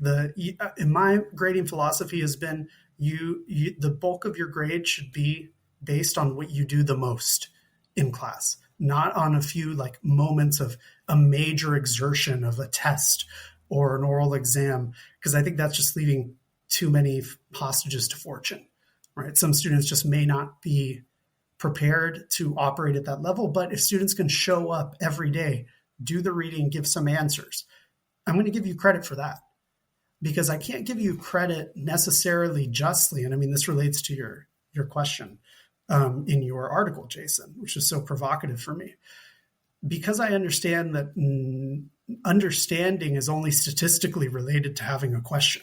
in my grading philosophy has been the bulk of your grade should be based on what you do the most in class, not on a few like moments of a major exertion of a test or an oral exam, because I think that's just leaving too many hostages to fortune, right? Some students just may not be prepared to operate at that level. But if students can show up every day, do the reading, give some answers, I'm going to give you credit for that, because I can't give you credit necessarily justly. And I mean, this relates to your question in your article, Jason, which is so provocative for me, because I understand that understanding is only statistically related to having a question.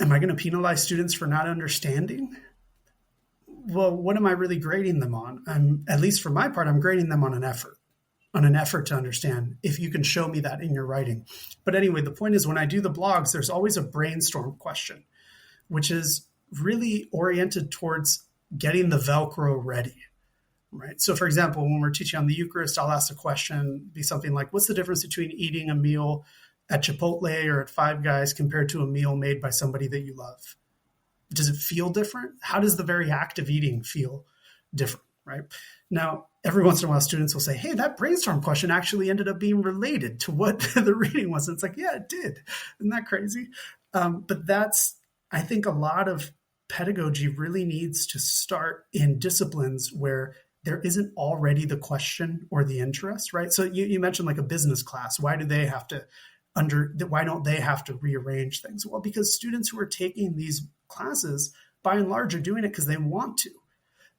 Am I going to penalize students for not understanding? Well, what am I really grading them on? At least for my part, I'm grading them on an effort to understand, if you can show me that in your writing. But anyway, the point is, when I do the blogs, there's always a brainstorm question, which is really oriented towards getting the Velcro ready, right? So for example, when we're teaching on the Eucharist, I'll ask a question, be something like, what's the difference between eating a meal at Chipotle or at Five Guys compared to a meal made by somebody that you love? Does it feel different? How does the very act of eating feel different, right? Now, every once in a while, students will say, hey, that brainstorm question actually ended up being related to what the reading was. And it's like, yeah, it did. Isn't that crazy? But I think a lot of pedagogy really needs to start in disciplines where there isn't already the question or the interest, right? So you mentioned like a business class. Why don't they have to rearrange things? Well, because students who are taking these classes, by and large, are doing it because they want to,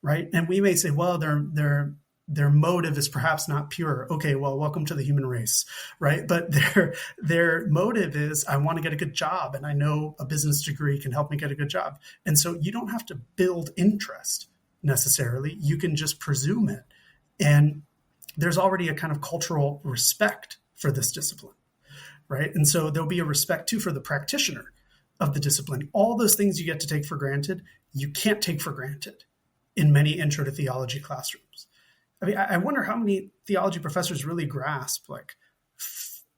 right? And we may say, well, their motive is perhaps not pure. Okay, well, welcome to the human race, right? But their motive is, I want to get a good job, and I know a business degree can help me get a good job. And so you don't have to build interest necessarily. You can just presume it. And there's already a kind of cultural respect for this discipline, right? And so there'll be a respect too for the practitioner of the discipline. All those things you get to take for granted, you can't take for granted in many intro to theology classrooms. I mean, I wonder how many theology professors really grasp, like,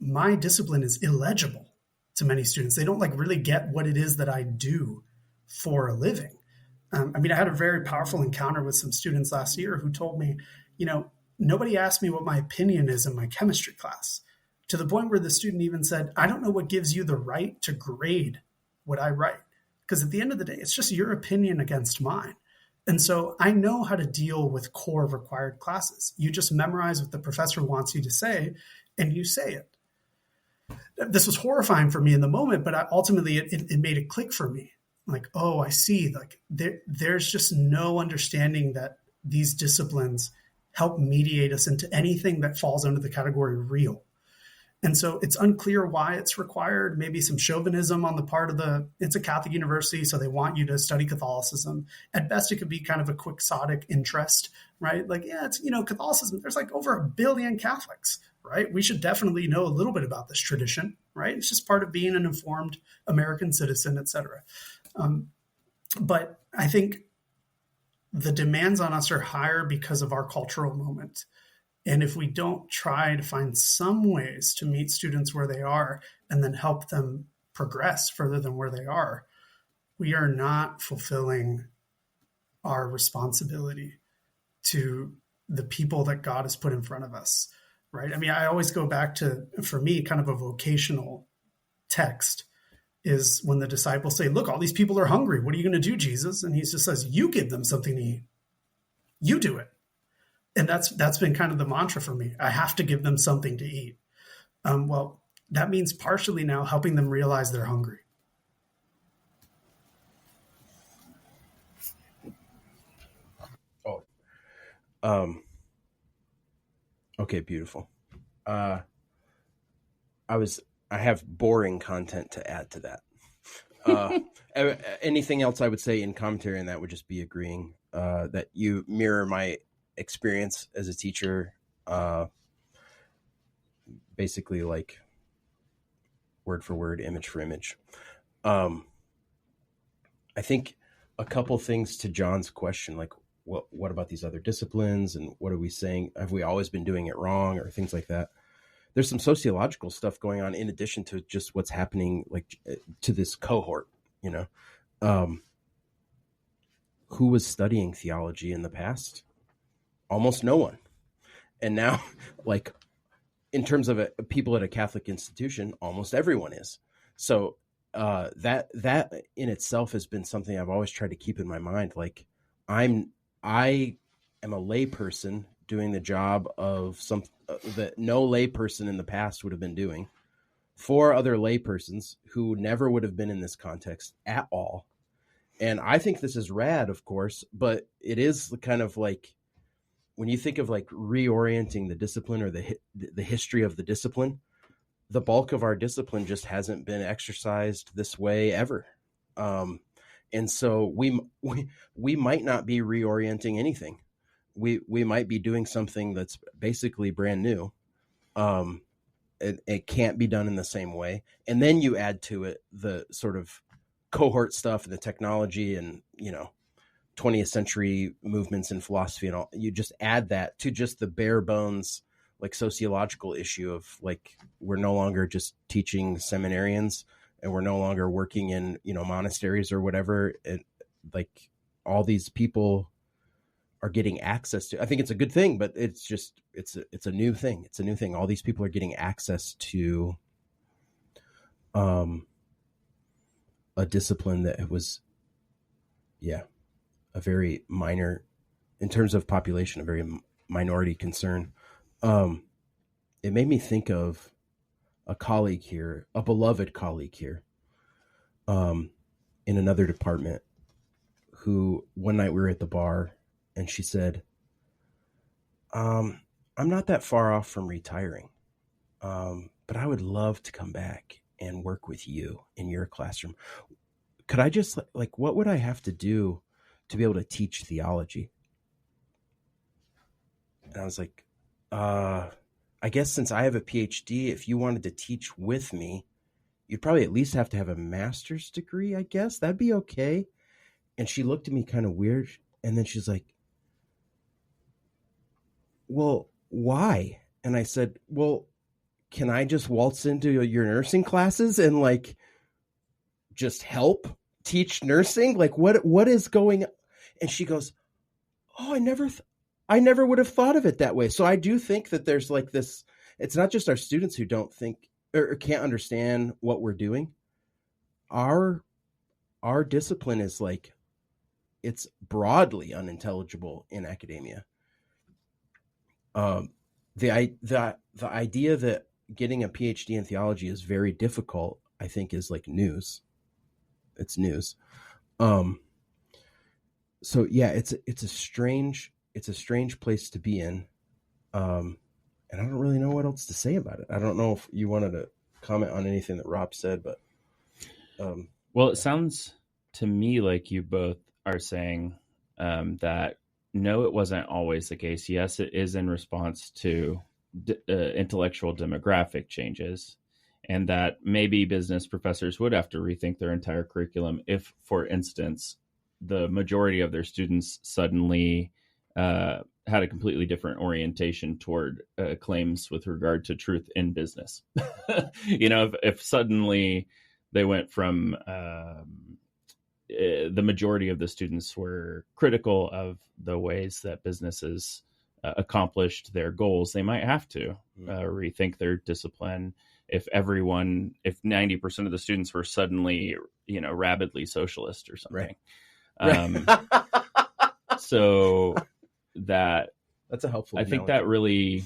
my discipline is illegible to many students. They don't really get what it is that I do for a living. I mean, I had a very powerful encounter with some students last year who told me, nobody asked me what my opinion is in my chemistry class, to the point where the student even said, I don't know what gives you the right to grade what I write. Because at the end of the day, it's just your opinion against mine. And so I know how to deal with core required classes. You just memorize what the professor wants you to say, and you say it. This was horrifying for me in the moment, but ultimately it made it click for me. Like, oh, I see. Like there's just no understanding that these disciplines help mediate us into anything that falls under the category real. And so it's unclear why it's required. Maybe some chauvinism on the part of it's a Catholic university, so they want you to study Catholicism. At best, it could be kind of a quixotic interest, right? Like, yeah, it's, Catholicism, there's like over 1 billion Catholics, right? We should definitely know a little bit about this tradition, right? It's just part of being an informed American citizen, et cetera. But I think the demands on us are higher because of our cultural moment. And if we don't try to find some ways to meet students where they are and then help them progress further than where they are, we are not fulfilling our responsibility to the people that God has put in front of us, right? I mean, I always go back to, for me, kind of a vocational text is when the disciples say, look, all these people are hungry. What are you going to do, Jesus? And he just says, you give them something to eat. You do it. And that's been kind of the mantra for me. I have to give them something to eat. Well, that means partially now helping them realize they're hungry. Okay, beautiful. I have boring content to add to that. Anything else I would say in commentary on that would just be agreeing that you mirror my experience as a teacher, basically like word for word, image for image. I think a couple things to John's question, like what about these other disciplines and what are we saying? Have we always been doing it wrong or things like that? There's some sociological stuff going on in addition to just what's happening like to this cohort, who was studying theology in the past? Almost no one. And now, in terms of people at a Catholic institution, almost everyone is. So that in itself has been something I've always tried to keep in my mind. Like I am a lay person doing the job of some that no lay person in the past would have been doing for other lay persons who never would have been in this context at all. And I think this is rad, of course, but it is kind of like when you think of like reorienting the discipline or the history of the discipline, the bulk of our discipline just hasn't been exercised this way ever. And so we might not be reorienting anything. We might be doing something that's basically brand new. It can't be done in the same way. And then you add to it the sort of cohort stuff and the technology and, 20th century movements in philosophy and all. You just add that to just the bare bones, like sociological issue of like, we're no longer just teaching seminarians and we're no longer working in, monasteries or whatever. And like all these people are getting access to, I think it's a good thing, but it's just, it's a new thing. It's a new thing. All these people are getting access to, a discipline that was, a very minor, in terms of population, a very minority concern. It made me think of a colleague here, a beloved colleague here, in another department, who one night we were at the bar and she said, I'm not that far off from retiring, but I would love to come back and work with you in your classroom. Could I just like, what would I have to do to be able to teach theology? And I was like, I guess since I have a PhD, if you wanted to teach with me, you'd probably at least have to have a master's degree, I guess. That'd be okay. And she looked at me kind of weird. And then she's like, well, why? And I said, well, can I just waltz into your nursing classes and like just help teach nursing? Like what is going on? And she goes, oh, I never would have thought of it that way. So I do think that there's like this, it's not just our students who don't think or can't understand what we're doing. Our discipline is like, it's broadly unintelligible in academia. The idea that getting a PhD in theology is very difficult, I think, is like news. It's news. So yeah, it's a strange place to be in. And I don't really know what else to say about it. I don't know if you wanted to comment on anything that Rob said, but well, it sounds to me like you both are saying that no, it wasn't always the case. Yes, it is in response to intellectual demographic changes, and that maybe business professors would have to rethink their entire curriculum if, for instance, the majority of their students suddenly had a completely different orientation toward claims with regard to truth in business. If suddenly they went from the majority of the students were critical of the ways that businesses accomplished their goals, they might have to rethink their discipline. If 90% of the students were suddenly, rabidly socialist or something. Right. So that's a helpful I think that really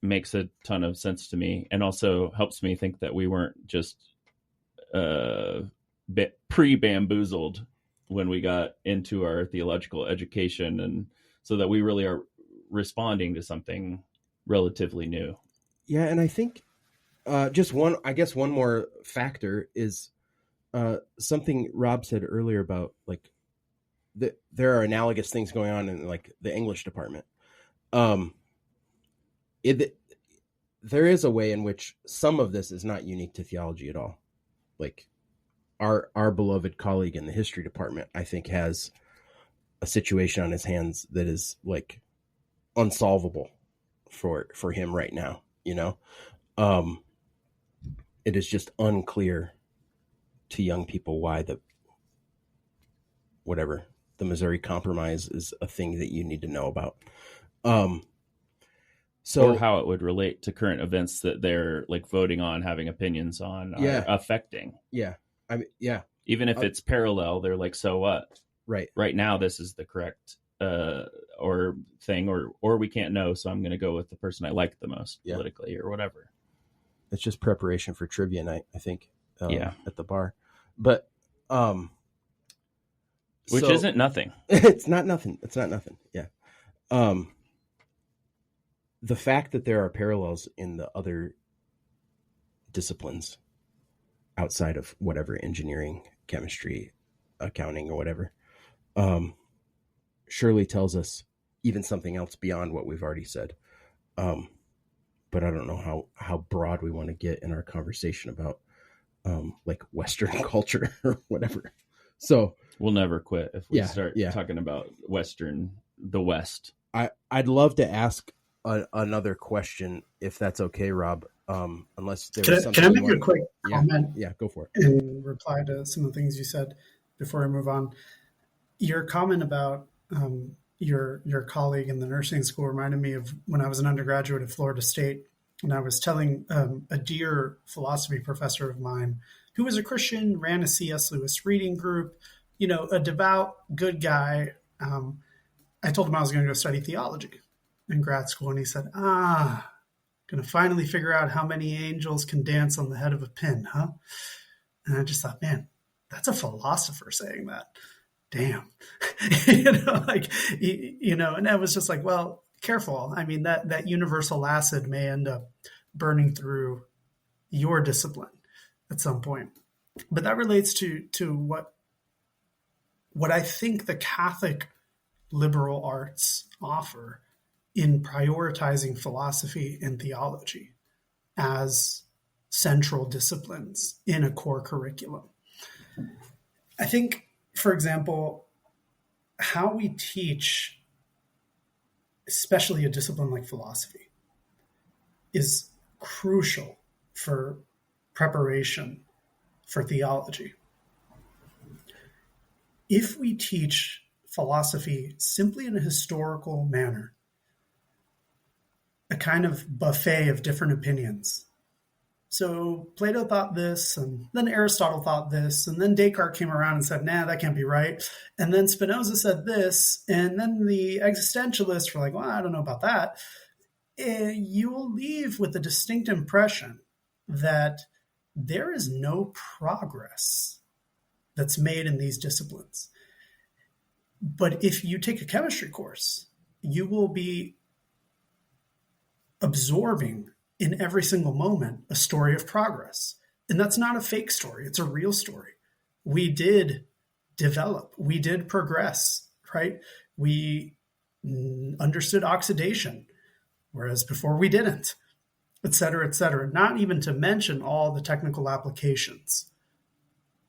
makes a ton of sense to me, and also helps me think that we weren't just pre-bamboozled when we got into our theological education, and so that we really are responding to something relatively new. Yeah, and I think just one more factor is something Rob said earlier about like there are analogous things going on in like the English department. There is a way in which some of this is not unique to theology at all. Like our beloved colleague in the history department, I think, has a situation on his hands that is like unsolvable for him right now. It is just unclear to young people why the Missouri Compromise is a thing that you need to know about. So, or how it would relate to current events that they're like voting on, having opinions on, Yeah. are affecting. yeah, I mean, yeah, Even if it's parallel, they're like, so what? right. Right now, this is the correct or thing, or we can't know, so I'm going to go with the person I like the most politically or whatever. It's just preparation for trivia night, I think. At the bar, but which isn't nothing. It's not nothing. It's not nothing. Yeah. The fact that there are parallels in the other disciplines outside of whatever engineering, chemistry, accounting, or whatever, surely tells us even something else beyond what we've already said. But I don't know how broad we want to get in our conversation about like Western culture or whatever. So we'll never quit if we start talking about the West. I'd love to ask another question, if that's okay, Rob. Unless there was something. Can I make a quick comment? Yeah, go for it. In reply to some of the things you said before I move on, your comment about your colleague in the nursing school reminded me of when I was an undergraduate at Florida State, and I was telling a dear philosophy professor of mine who was a Christian, ran a C.S. Lewis reading group, a devout, good guy. I told him I was going to go study theology in grad school, and he said, going to finally figure out how many angels can dance on the head of a pin, huh? And I just thought, man, that's a philosopher saying that. Damn. And I was just like, well, careful. I mean, that universal acid may end up burning through your discipline at some point. But that relates to what I think the Catholic liberal arts offer in prioritizing philosophy and theology as central disciplines in a core curriculum. I think, for example, how we teach, especially a discipline like philosophy, is crucial for preparation for theology. If we teach philosophy simply in a historical manner, a kind of buffet of different opinions. So Plato thought this, and then Aristotle thought this, and then Descartes came around and said, nah, that can't be right. And then Spinoza said this, and then the existentialists were like, well, I don't know about that. You will leave with the distinct impression that there is no progress that's made in these disciplines. But if you take a chemistry course, you will be absorbing in every single moment a story of progress. And that's not a fake story. It's a real story. We did develop. We did progress, right? We understood oxidation, whereas before we didn't, et cetera, et cetera. Not even to mention all the technical applications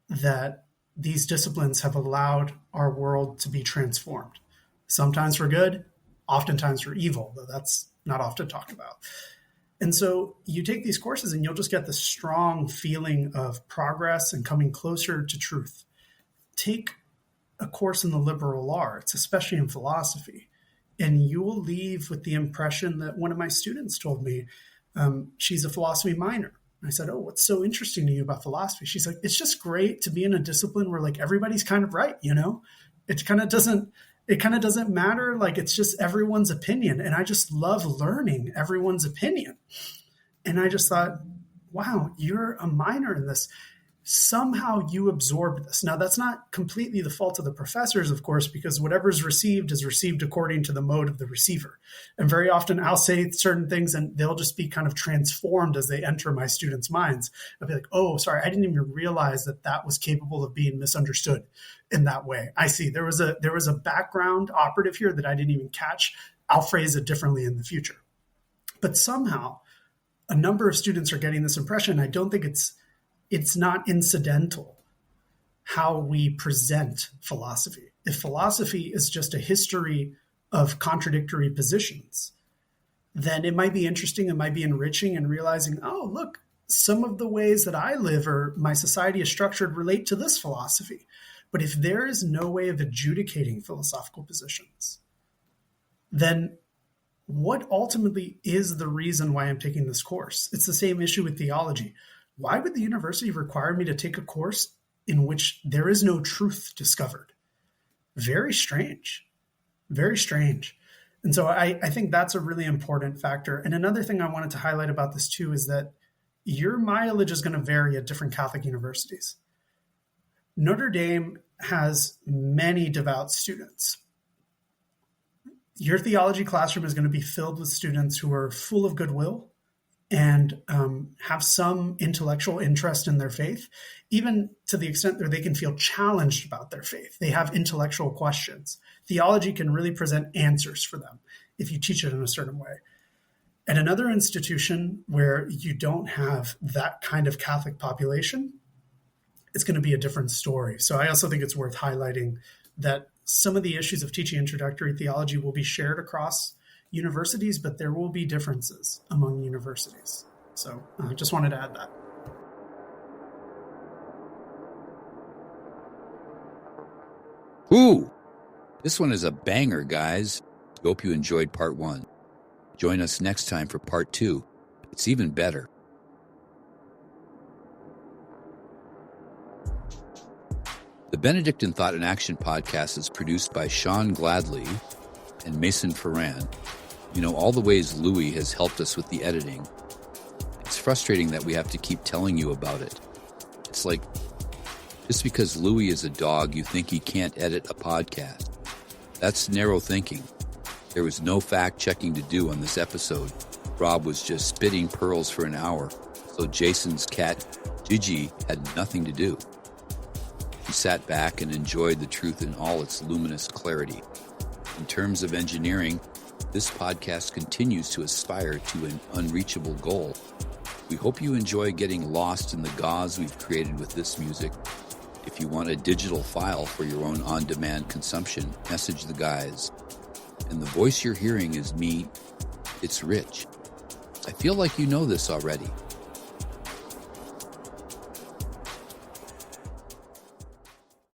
that these disciplines have allowed our world to be transformed. Sometimes for good, oftentimes for evil, though that's not often talked about. And so you take these courses and you'll just get this strong feeling of progress and coming closer to truth. Take a course in the liberal arts, especially in philosophy, and you will leave with the impression that one of my students told me, she's a philosophy minor. And I said, oh, what's so interesting to you about philosophy? She's like, it's just great to be in a discipline where like everybody's kind of right, It kind of doesn't matter. Like it's just everyone's opinion. And I just love learning everyone's opinion. And I just thought, wow, you're a minor in this. Somehow you absorbed this. Now, that's not completely the fault of the professors, of course, because whatever's received is received according to the mode of the receiver. And very often I'll say certain things and they'll just be kind of transformed as they enter my students' minds. I'll be like, oh, sorry, I didn't even realize that was capable of being misunderstood in that way. I see. There was a background operative here that I didn't even catch. I'll phrase it differently in the future. But somehow a number of students are getting this impression. I don't think it's not incidental how we present philosophy. If philosophy is just a history of contradictory positions, then it might be interesting, it might be enriching, and realizing, oh, look, some of the ways that I live or my society is structured relate to this philosophy. But if there is no way of adjudicating philosophical positions, then what ultimately is the reason why I'm taking this course? It's the same issue with theology. Why would the university require me to take a course in which there is no truth discovered? Very strange. Very strange. And so I think that's a really important factor. And another thing I wanted to highlight about this too is that your mileage is going to vary at different Catholic universities. Notre Dame has many devout students. Your theology classroom is going to be filled with students who are full of goodwill and have some intellectual interest in their faith, even to the extent that they can feel challenged about their faith. They have intellectual questions. Theology can really present answers for them if you teach it in a certain way. At another institution where you don't have that kind of Catholic population, it's going to be a different story. So I also think it's worth highlighting that some of the issues of teaching introductory theology will be shared across universities, but there will be differences among universities. So I just wanted to add that. Ooh, this one is a banger, guys. Hope you enjoyed part 1. Join us next time for part 2. It's even better. The Benedictine Thought and Action podcast is produced by Sean Gladley and Mason Ferran. You know, all the ways Louis has helped us with the editing. It's frustrating that we have to keep telling you about it. It's like, just because Louis is a dog, you think he can't edit a podcast. That's narrow thinking. There was no fact-checking to do on this episode. Rob was just spitting pearls for an hour, so Jason's cat, Gigi, had nothing to do. He sat back and enjoyed the truth in all its luminous clarity. In terms of engineering, this podcast continues to aspire to an unreachable goal. We hope you enjoy getting lost in the gauze we've created with this music. If you want a digital file for your own on-demand consumption, message the guys. And the voice you're hearing is me. It's Rich. I feel like you know this already.